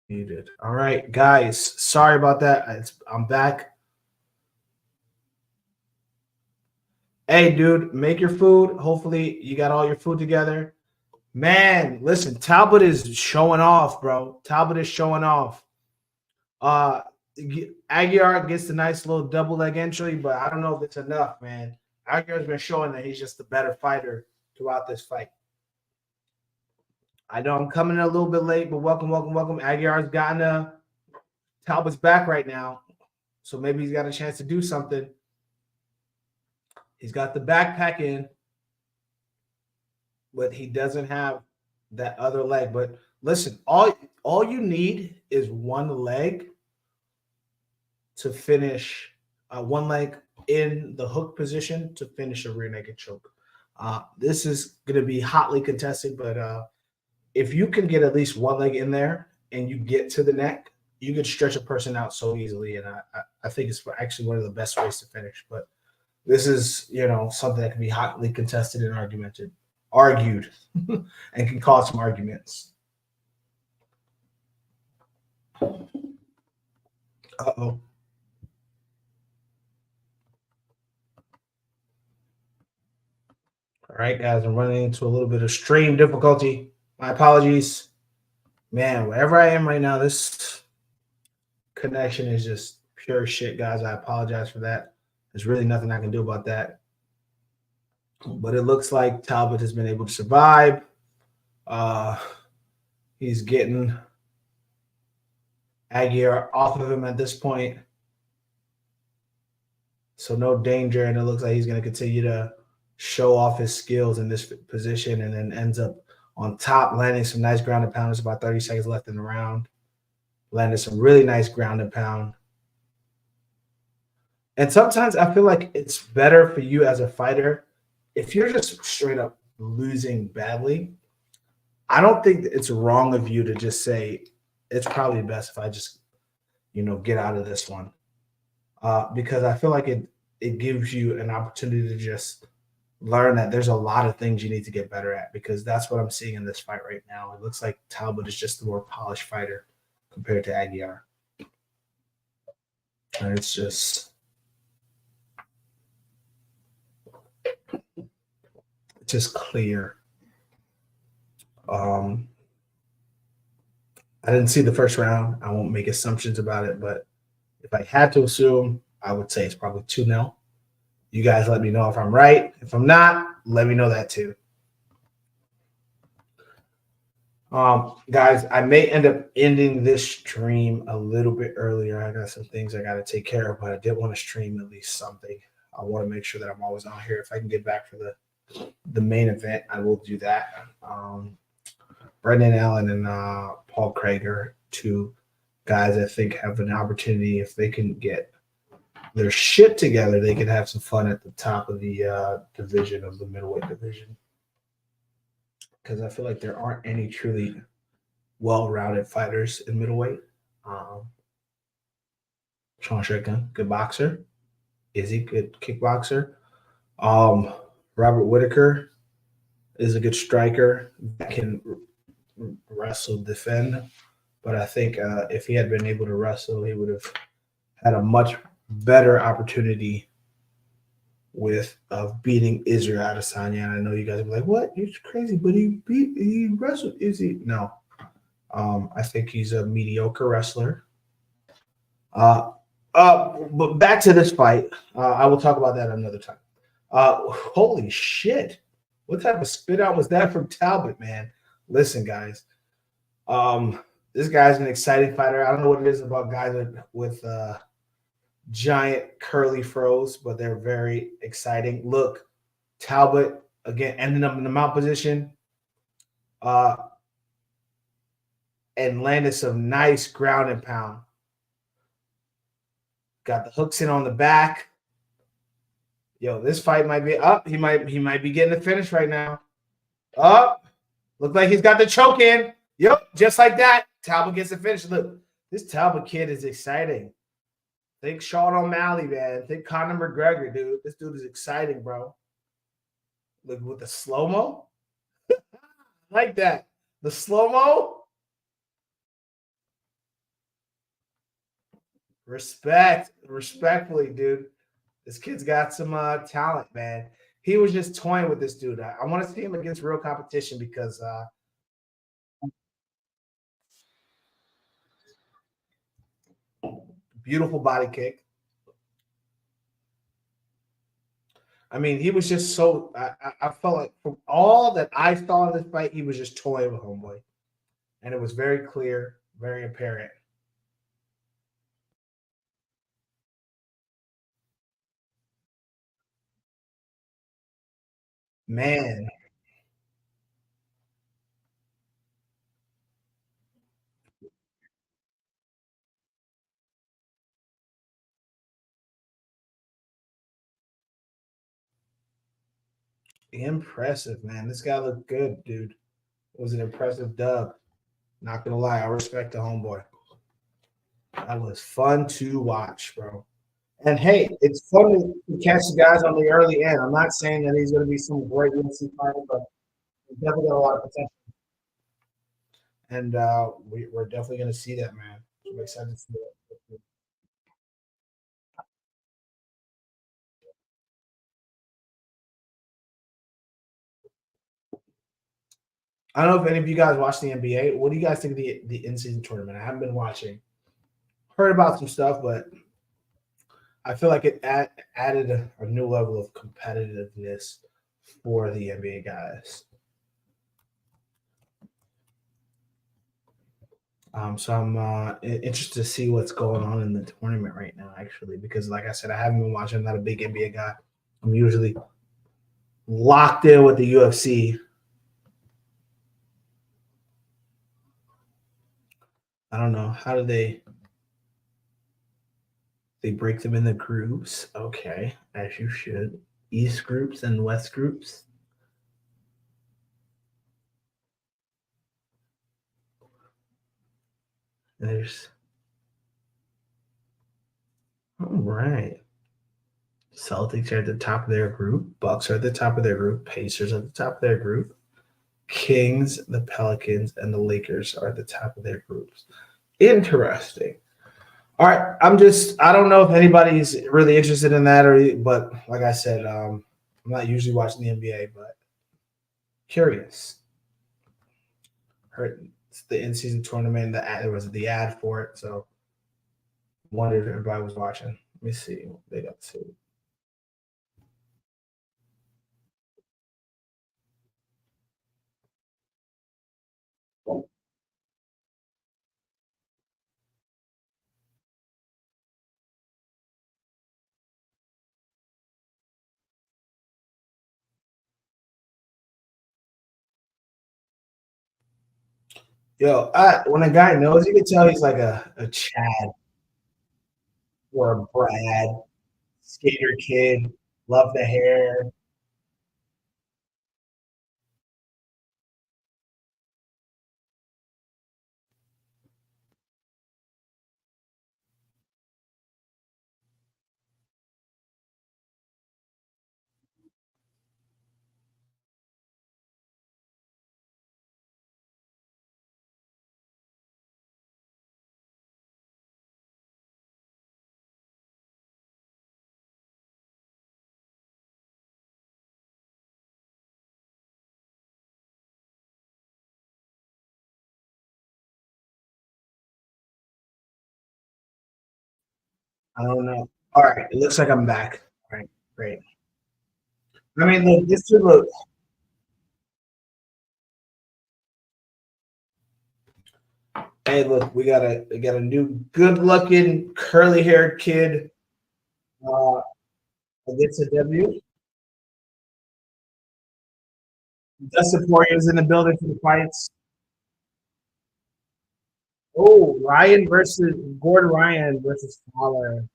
Muted. All right, guys. Sorry about that. I'm back. Hey, dude, make your food. Hopefully, you got all your food together. Man, listen, Talbot is showing off, bro. Talbot is showing off. Uh, Aguirre gets the nice little double leg entry, but I don't know if it's enough, man. Aguirre's been showing that he's just the better fighter throughout this fight. I know I'm coming in a little bit late, but welcome, welcome, welcome. Aguirre's gotten Talbot's back right now, so maybe he's got a chance to do something. He's got the backpack in, but he doesn't have that other leg. But listen, all you need is one leg to finish, one leg in the hook position to finish a rear naked choke. This is going to be hotly contested, but if you can get at least one leg in there and you get to the neck, you could stretch a person out so easily. And I think it's actually one of the best ways to finish. But this is, something that can be hotly contested and argued, and can cause some arguments. Uh-oh. All right, guys, I'm running into a little bit of stream difficulty. My apologies. Man, wherever I am right now, this connection is just pure shit, guys. I apologize for that. There's really nothing I can do about that. But it looks like Talbot has been able to survive. He's getting Aguirre off of him at this point. So no danger, and it looks like he's going to continue to show off his skills in this position, and then ends up on top, landing some nice ground and pound. There's about 30 seconds left in the round. Landed some really nice ground and pound. And sometimes I feel like it's better for you as a fighter if you're just straight up losing badly. I don't think it's wrong of you to just say it's probably best if I just, get out of this one, because I feel like it gives you an opportunity to just learn that there's a lot of things you need to get better at, because that's what I'm seeing in this fight right now. It looks like Talbot is just the more polished fighter compared to Aguirre. And it's just clear. I didn't see the first round. I won't make assumptions about it, but if I had to assume, I would say it's probably 2-0. You guys let me know if I'm right. If I'm not, let me know that too. Guys, I may end up ending this stream a little bit earlier. I got some things I got to take care of, but I did want to stream at least something. I want to make sure that I'm always on here. If I can get back for the main event, I will do that. Brendan Allen and Paul Craig are two guys I think have an opportunity. If they can get their shit together, they can have some fun at the top of the division, of the middleweight division. Because I feel like there aren't any truly well-rounded fighters in middleweight. Sean Strickland, good boxer. Izzy, good kickboxer. Robert Whitaker is a good striker that can wrestle, defend. But I think if he had been able to wrestle, he would have had a much better opportunity with beating Israel Adesanya. And I know you guys will be like, what? You're crazy, but he wrestled Izzy. No. I think he's a mediocre wrestler. But back to this fight. I will talk about that another time. Holy shit. What type of spit out was that from Talbot, man? Listen, guys. This guy's an exciting fighter. I don't know what it is about guys with giant curly froze, but they're very exciting. Look, Talbot, again, ending up in the mount position and landed some nice ground and pound. Got the hooks in on the back. Yo, this fight might be up. He might be getting the finish right now. Up. Look like he's got the choke in. Yep, just like that. Talbot gets the finish. Look, this Talbot kid is exciting. Think Sean O'Malley, man. Think Conor McGregor, dude. This dude is exciting, bro. Look with the slow-mo. Like that. The slow-mo. Respectfully, dude. This kid's got some talent, man. He was just toying with this dude. I want to see him against real competition because beautiful body kick. I mean, he was just so. I felt like from all that I saw in this fight, he was just toying with homeboy, and it was very clear, very apparent. Man, impressive, man. This guy looked good, dude. It was an impressive dub. Not gonna lie, I respect the homeboy. That was fun to watch, bro. And hey, it's fun to catch the guys on the early end. I'm not saying that he's going to be some great UFC fighter, but he's definitely got a lot of potential. And we're definitely going to see that, man. I'm excited to see it. I don't know if any of you guys watch the NBA. What do you guys think of the in-season tournament? I haven't been watching. Heard about some stuff, but I feel like it added a new level of competitiveness for the NBA guys. So I'm interested to see what's going on in the tournament right now, actually, because like I said, I haven't been watching. I'm not a big NBA guy. I'm usually locked in with the UFC. I don't know how do they break them in the groups? Okay, as you should. East groups and West groups. There's all right. Celtics are at the top of their group. Bucks are at the top of their group. Pacers are at the top of their group. Kings, the Pelicans, and the Lakers are at the top of their groups. Interesting. All right, I don't know if anybody's really interested in that but like I said, I'm not usually watching the NBA, but curious. Heard it's the in-season tournament. There was the ad for it, so wondered if everybody was watching. Let me see what they got to. When a guy knows, you can tell he's like a Chad or a Brad, skater kid, love the hair. I don't know. All right, it looks like I'm back. All right, great. I mean, look, this should look. Hey, look, we got a new good-looking curly-haired kid uh, gets a W. Dustin Poirier's in the building for the fights. Oh, Ryan versus Gordon Ryan versus Fowler.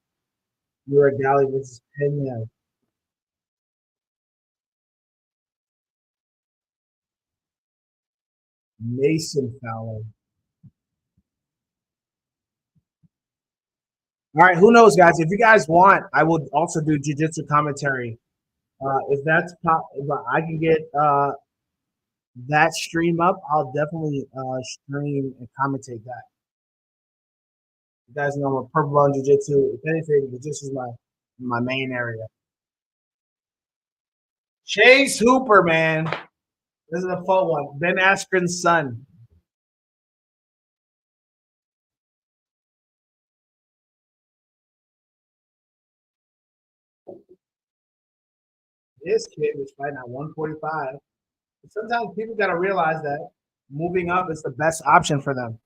Gali versus Pena. Mason Fowler. All right, who knows, guys? If you guys want, I will also do jiu-jitsu commentary. If that's if I can get that stream up, I'll definitely stream and commentate that. You guys know I'm a purple belt in jiu-jitsu. If anything, jiu-jitsu is my main area. Chase Hooper, man. This is a fun one. Ben Askren's son. This kid was fighting at 145. Sometimes people got to realize that moving up is the best option for them.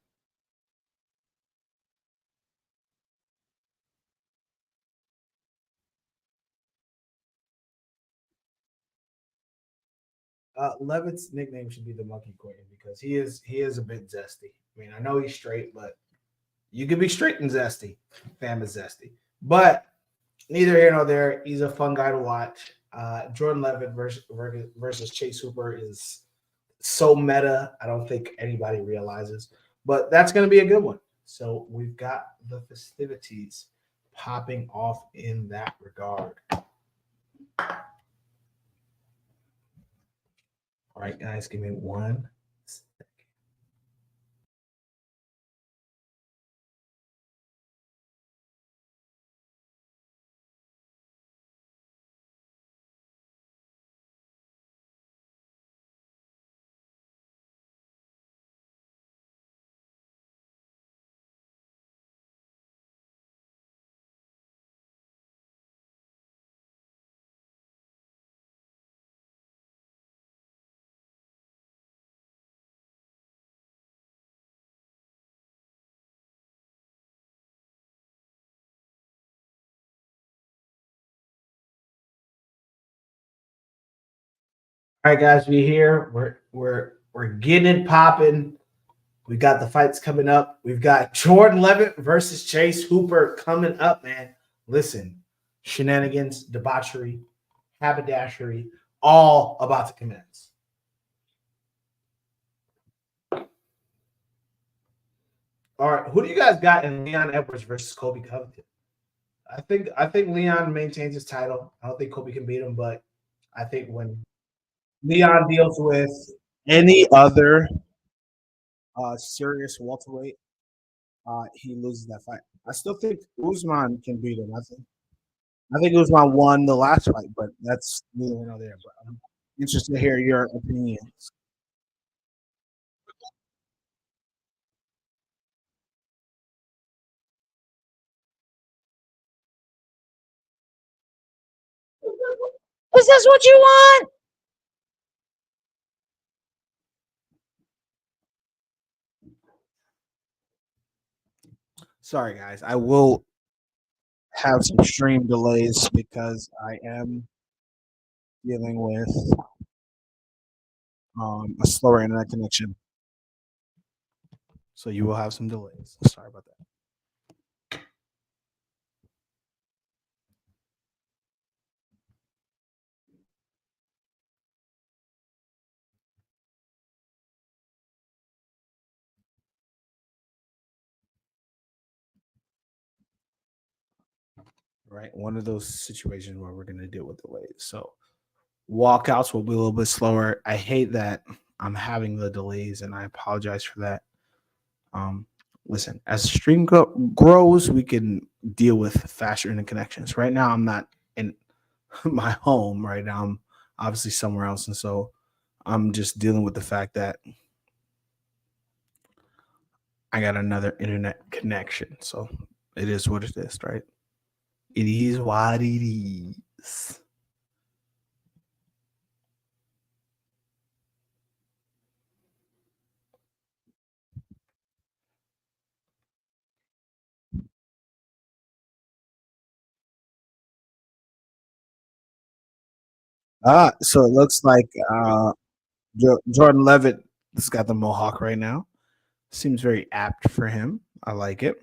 Levitt's nickname should be the Monkey Queen because he is a bit zesty. I mean, I know he's straight, but you can be straight and zesty. Fam is zesty, but neither here nor there. He's a fun guy to watch. Jordan Levitt versus Chase Hooper is so meta. I don't think anybody realizes, but that's going to be a good one. So we've got the festivities popping off in that regard. All right, guys, give me one second. All right, guys, we here. We're getting it popping. We got the fights coming up. We've got Jordan Levitt versus Chase Hooper coming up, man. Listen, shenanigans, debauchery, haberdashery, all about to commence. All right, who do you guys got in Leon Edwards versus Kobe Covington? I think Leon maintains his title. I don't think Kobe can beat him, but I think when Leon deals with any other serious welterweight, he loses that fight. I still think Usman can beat him. I think Usman won the last fight, but that's neither here nor there. But I'm interested to hear your opinions. Is this what you want? Sorry, guys. I will have some stream delays because I am dealing with a slower internet connection. So you will have some delays. Sorry about that. Right, one of those situations where we're going to deal with delays. So walkouts will be a little bit slower. I hate that I'm having the delays, and I apologize for that. Um, Listen, as stream grows, we can deal with faster interconnections. Right now, I'm not in my home. Right now, I'm obviously somewhere else, and so I'm just dealing with the fact that I got another internet connection. So it is what it is, right? It is what it is. So it looks like Jordan Levitt has got the mohawk right now. Seems very apt for him. I like it.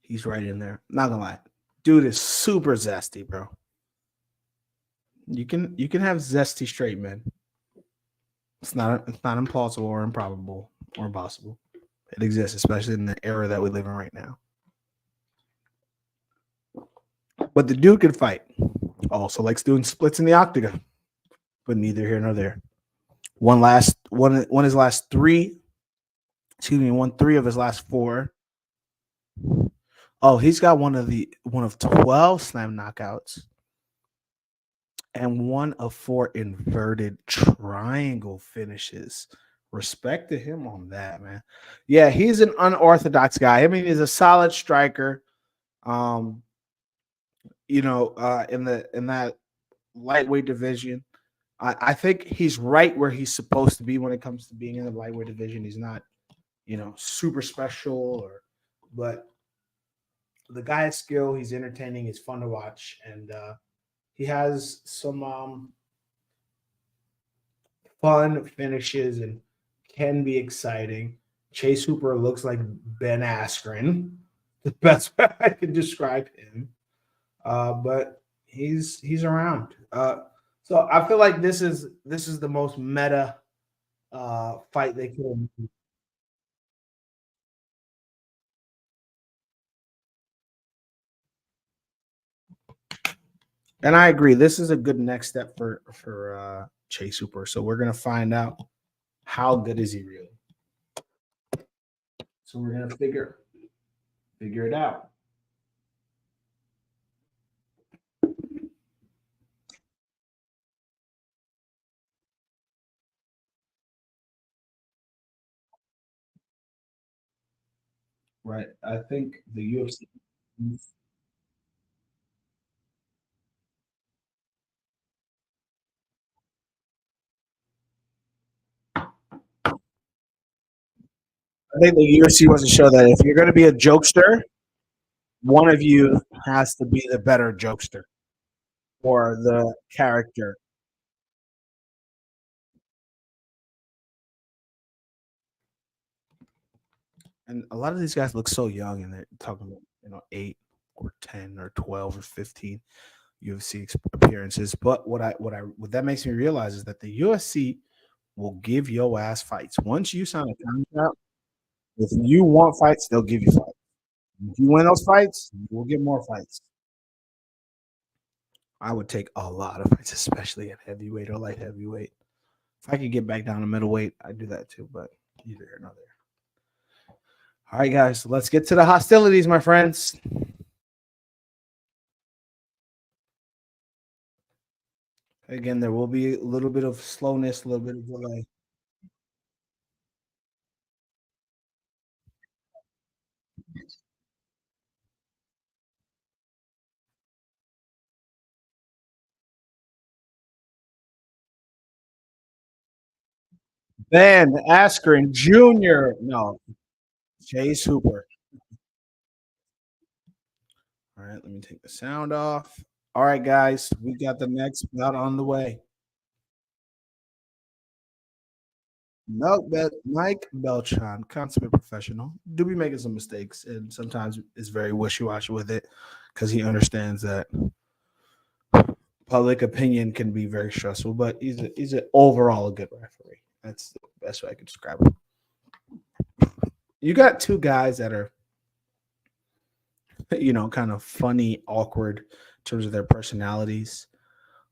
He's right in there. Not gonna lie, dude is super zesty, bro. You can have zesty straight men. It's not implausible or improbable or impossible. It exists, especially in the era that we live in right now. But the dude can fight. Also likes doing splits in the octagon. But neither here nor there. won his last three. Excuse me, won three of his last four. Oh, he's got one of 12 slam knockouts and one of four inverted triangle finishes. Respect to him on that, man. Yeah, he's an unorthodox guy. I mean, he's a solid striker. Um, in that lightweight division, I think he's right where he's supposed to be when it comes to being in the lightweight division. He's not, super special but the guy has skill. He's entertaining. He's fun to watch, and he has some fun finishes and can be exciting. Chase Hooper looks like Ben Askren, the best way I can describe him. But he's around. So I feel like this is the most meta fight they could have. And I agree. This is a good next step for Chase Hooper. So we're gonna find out how good is he really. So we're gonna figure it out. Right. I think the UFC. I think the UFC wants to show that if you're going to be a jokester, one of you has to be the better jokester or the character. And a lot of these guys look so young, and they're talking about 8 or 10 or 12 or 15 UFC appearances. But what that makes me realize is that the UFC will give your ass fights once you sign a contract. If you want fights, they'll give you fights. If you win those fights, you will get more fights. I would take a lot of fights, especially at heavyweight or light heavyweight. If I could get back down to middleweight, I'd do that too. But either or another. All right, guys, let's get to the hostilities, my friends. Again, there will be a little bit of slowness, a little bit of delay. Ben Askren Jr. No, Chase Hooper. All right, let me take the sound off. All right, guys, we got the next bout on the way. Mike Beltran, consummate professional, do be making some mistakes, and sometimes is very wishy-washy with it because he understands that public opinion can be very stressful. But he's overall a good referee. That's the best way I could describe him. You got two guys that are, kind of funny, awkward in terms of their personalities.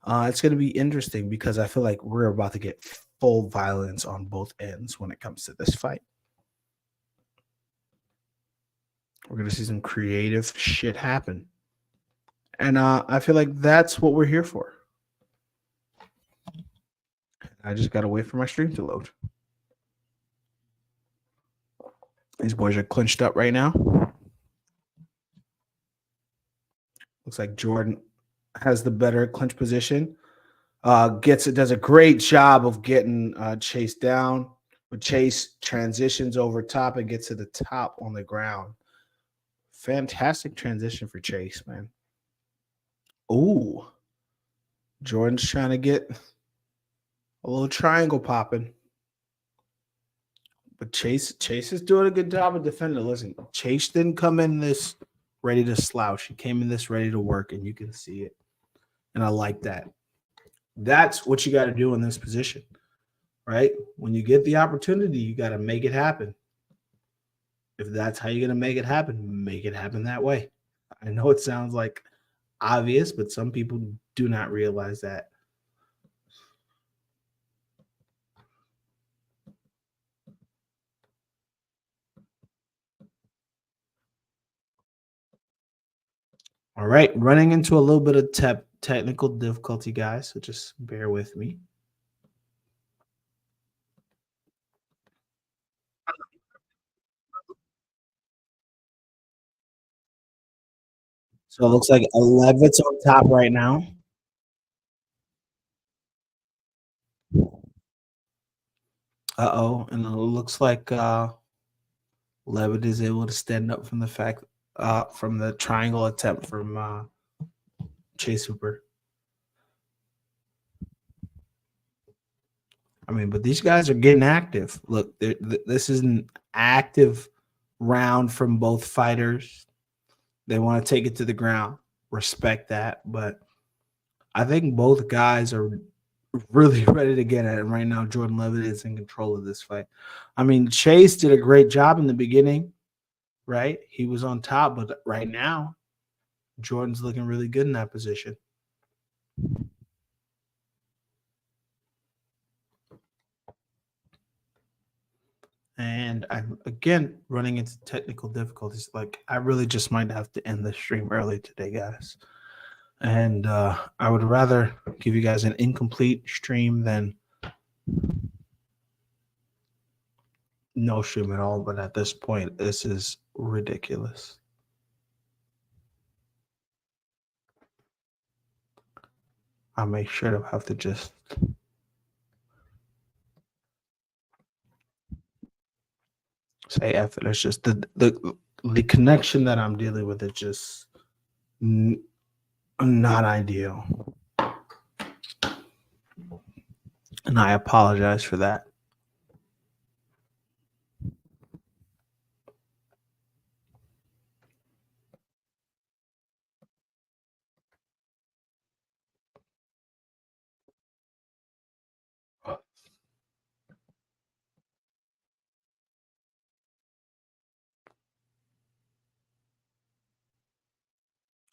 It's going to be interesting because I feel like we're about to get full violence on both ends when it comes to this fight. We're going to see some creative shit happen. And I feel like that's what we're here for. I just got to wait for my stream to load. These boys are clinched up right now. Looks like Jordan has the better clinch position. Does a great job of getting Chase down. But Chase transitions over top and gets to the top on the ground. Fantastic transition for Chase, man. Ooh. Jordan's trying to get a little triangle popping. But Chase is doing a good job of defending. Listen, Chase didn't come in this ready to slouch. He came in this ready to work, and you can see it. And I like that. That's what you got to do in this position, right? When you get the opportunity, you got to make it happen. If that's how you're going to make it happen that way. I know it sounds like obvious, but some people do not realize that. All right, running into a little bit of technical difficulty, guys. So just bear with me. So it looks like Levitt's on top right now. And it looks like Levitt is able to stand up from the fact from the triangle attempt from Chase Hooper. I mean, but these guys are getting active. Look, this is an active round from both fighters. They want to take it to the ground. Respect that, but I think both guys are really ready to get at it right now. Jordan Levitt is in control of this fight. I mean, Chase did a great job in the beginning, right? He was on top, but right now, Jordan's looking really good in that position. And I'm again running into technical difficulties. Like, I really just might have to end the stream early today, guys. And I would rather give you guys an incomplete stream than no stream at all. But at this point, this is ridiculous. I make sure to have to just say F it. It's just the connection that I'm dealing with is just not ideal. And I apologize for that.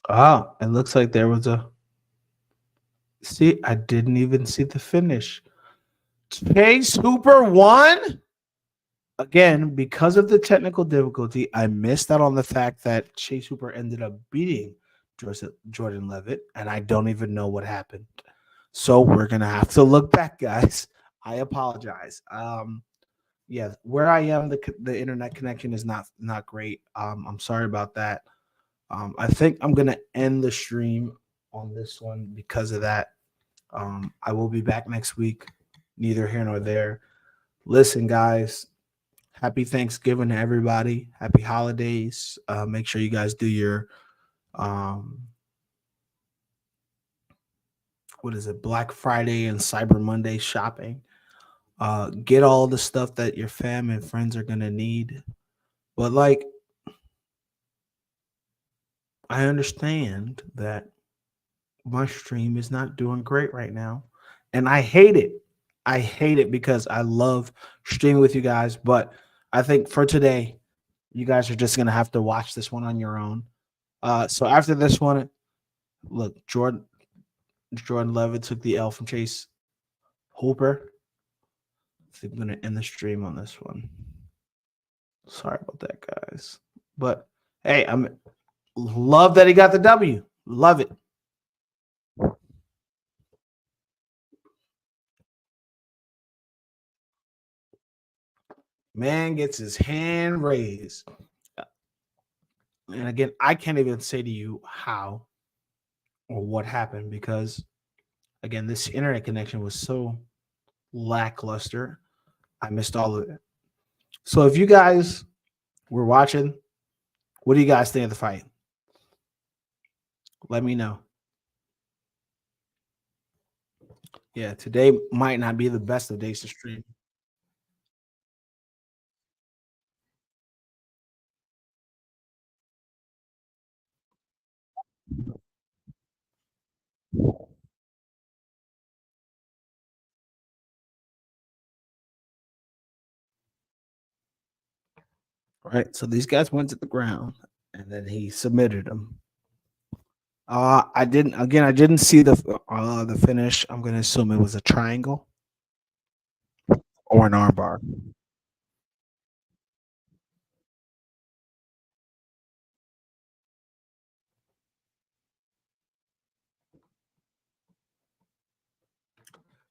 Oh, it looks like there was a. See, I didn't even see the finish. Chase Hooper won? Again, because of the technical difficulty, I missed out on the fact that Chase Hooper ended up beating Jordan Levitt, and I don't even know what happened. So we're gonna have to look back, guys. I apologize. Yeah, where I am, the internet connection is not great. I'm sorry about that. I think I'm gonna end the stream on this one because of that. I will be back next week. Neither here nor there. Listen, guys. Happy Thanksgiving to everybody. Happy holidays. Make sure you guys do your what is it, Black Friday and Cyber Monday shopping. Get all the stuff that your fam and friends are gonna need. But like, I understand that my stream is not doing great right now, and I hate it. I hate it because I love streaming with you guys. But I think for today, you guys are just gonna have to watch this one on your own. So after this one, look, Jordan Levitt took the L from Chase Hooper. I think I'm gonna end the stream on this one. Sorry about that, guys. But hey, I'm love that he got the W. Love it. Man gets his hand raised. And again, I can't even say to you how or what happened because again, this internet connection was so lackluster. I missed all of it. So if you guys were watching, what do you guys think of the fight? Let me know. Yeah, today might not be the best of days to stream. Right. So these guys went to the ground and then he submitted them. I didn't see the finish. I'm gonna assume it was a triangle or an armbar.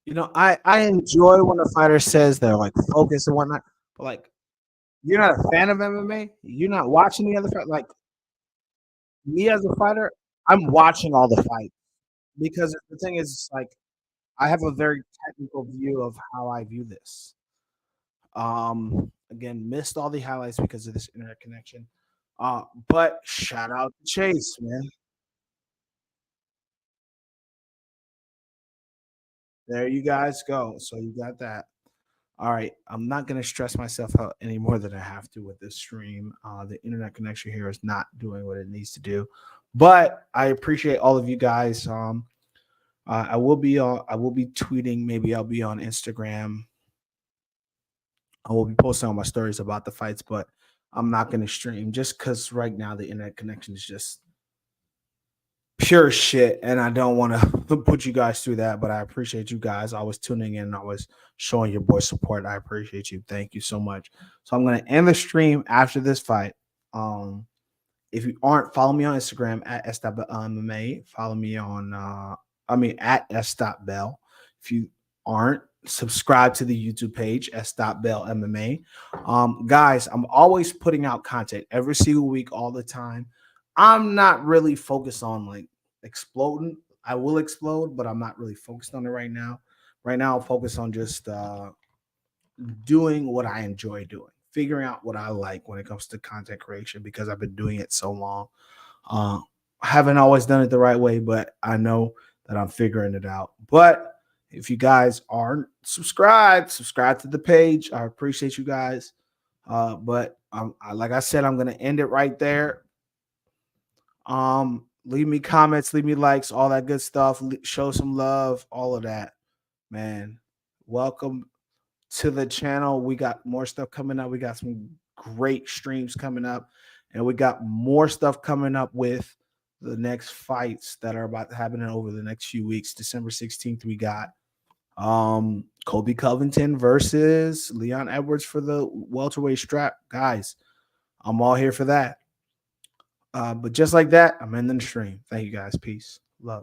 I enjoy when a fighter says they're like focused and whatnot, but like you're not a fan of MMA. You're not watching the other fight. Like me as a fighter, I'm watching all the fights because the thing is, like I have a very technical view of how I view this. Again, missed all the highlights because of this internet connection. But shout out to Chase, man. There you guys go. So you got that. All right. I'm not gonna stress myself out any more than I have to with this stream. The internet connection here is not doing what it needs to do. But I appreciate all of you guys. I will be tweeting. Maybe I'll be on Instagram. I will be posting on my stories about the fights, but I'm not going to stream just because right now the internet connection is just pure shit, and I don't want to put you guys through that. But I appreciate you guys always tuning in, always showing your boy support. I appreciate you. Thank you so much. So I'm going to end the stream after this fight. If you aren't, follow me on Instagram at s.MMA. Follow me on, at s.bell. If you aren't, subscribe to the YouTube page, s.bell MMA. Guys, I'm always putting out content every single week, all the time. I'm not really focused on like exploding. I will explode, but I'm not really focused on it right now. Right now, I'll focus on just doing what I enjoy doing, figuring out what I like when it comes to content creation because I've been doing it so long. I haven't always done it the right way, but I know that I'm figuring it out. But if you guys aren't subscribed, subscribe to the page. I appreciate you guys. But like I said, I'm gonna end it right there. Leave me comments, leave me likes, all that good stuff. Show some love, all of that, man. Welcome to the channel. We got more stuff coming up. We got some great streams coming up, and we got more stuff coming up with the next fights that are about to happen over the next few weeks. December 16th, we got Colby Covington versus Leon Edwards for the welterweight strap. Guys, I'm all here for that. But just like that, I'm ending the stream. Thank you guys. Peace. Love.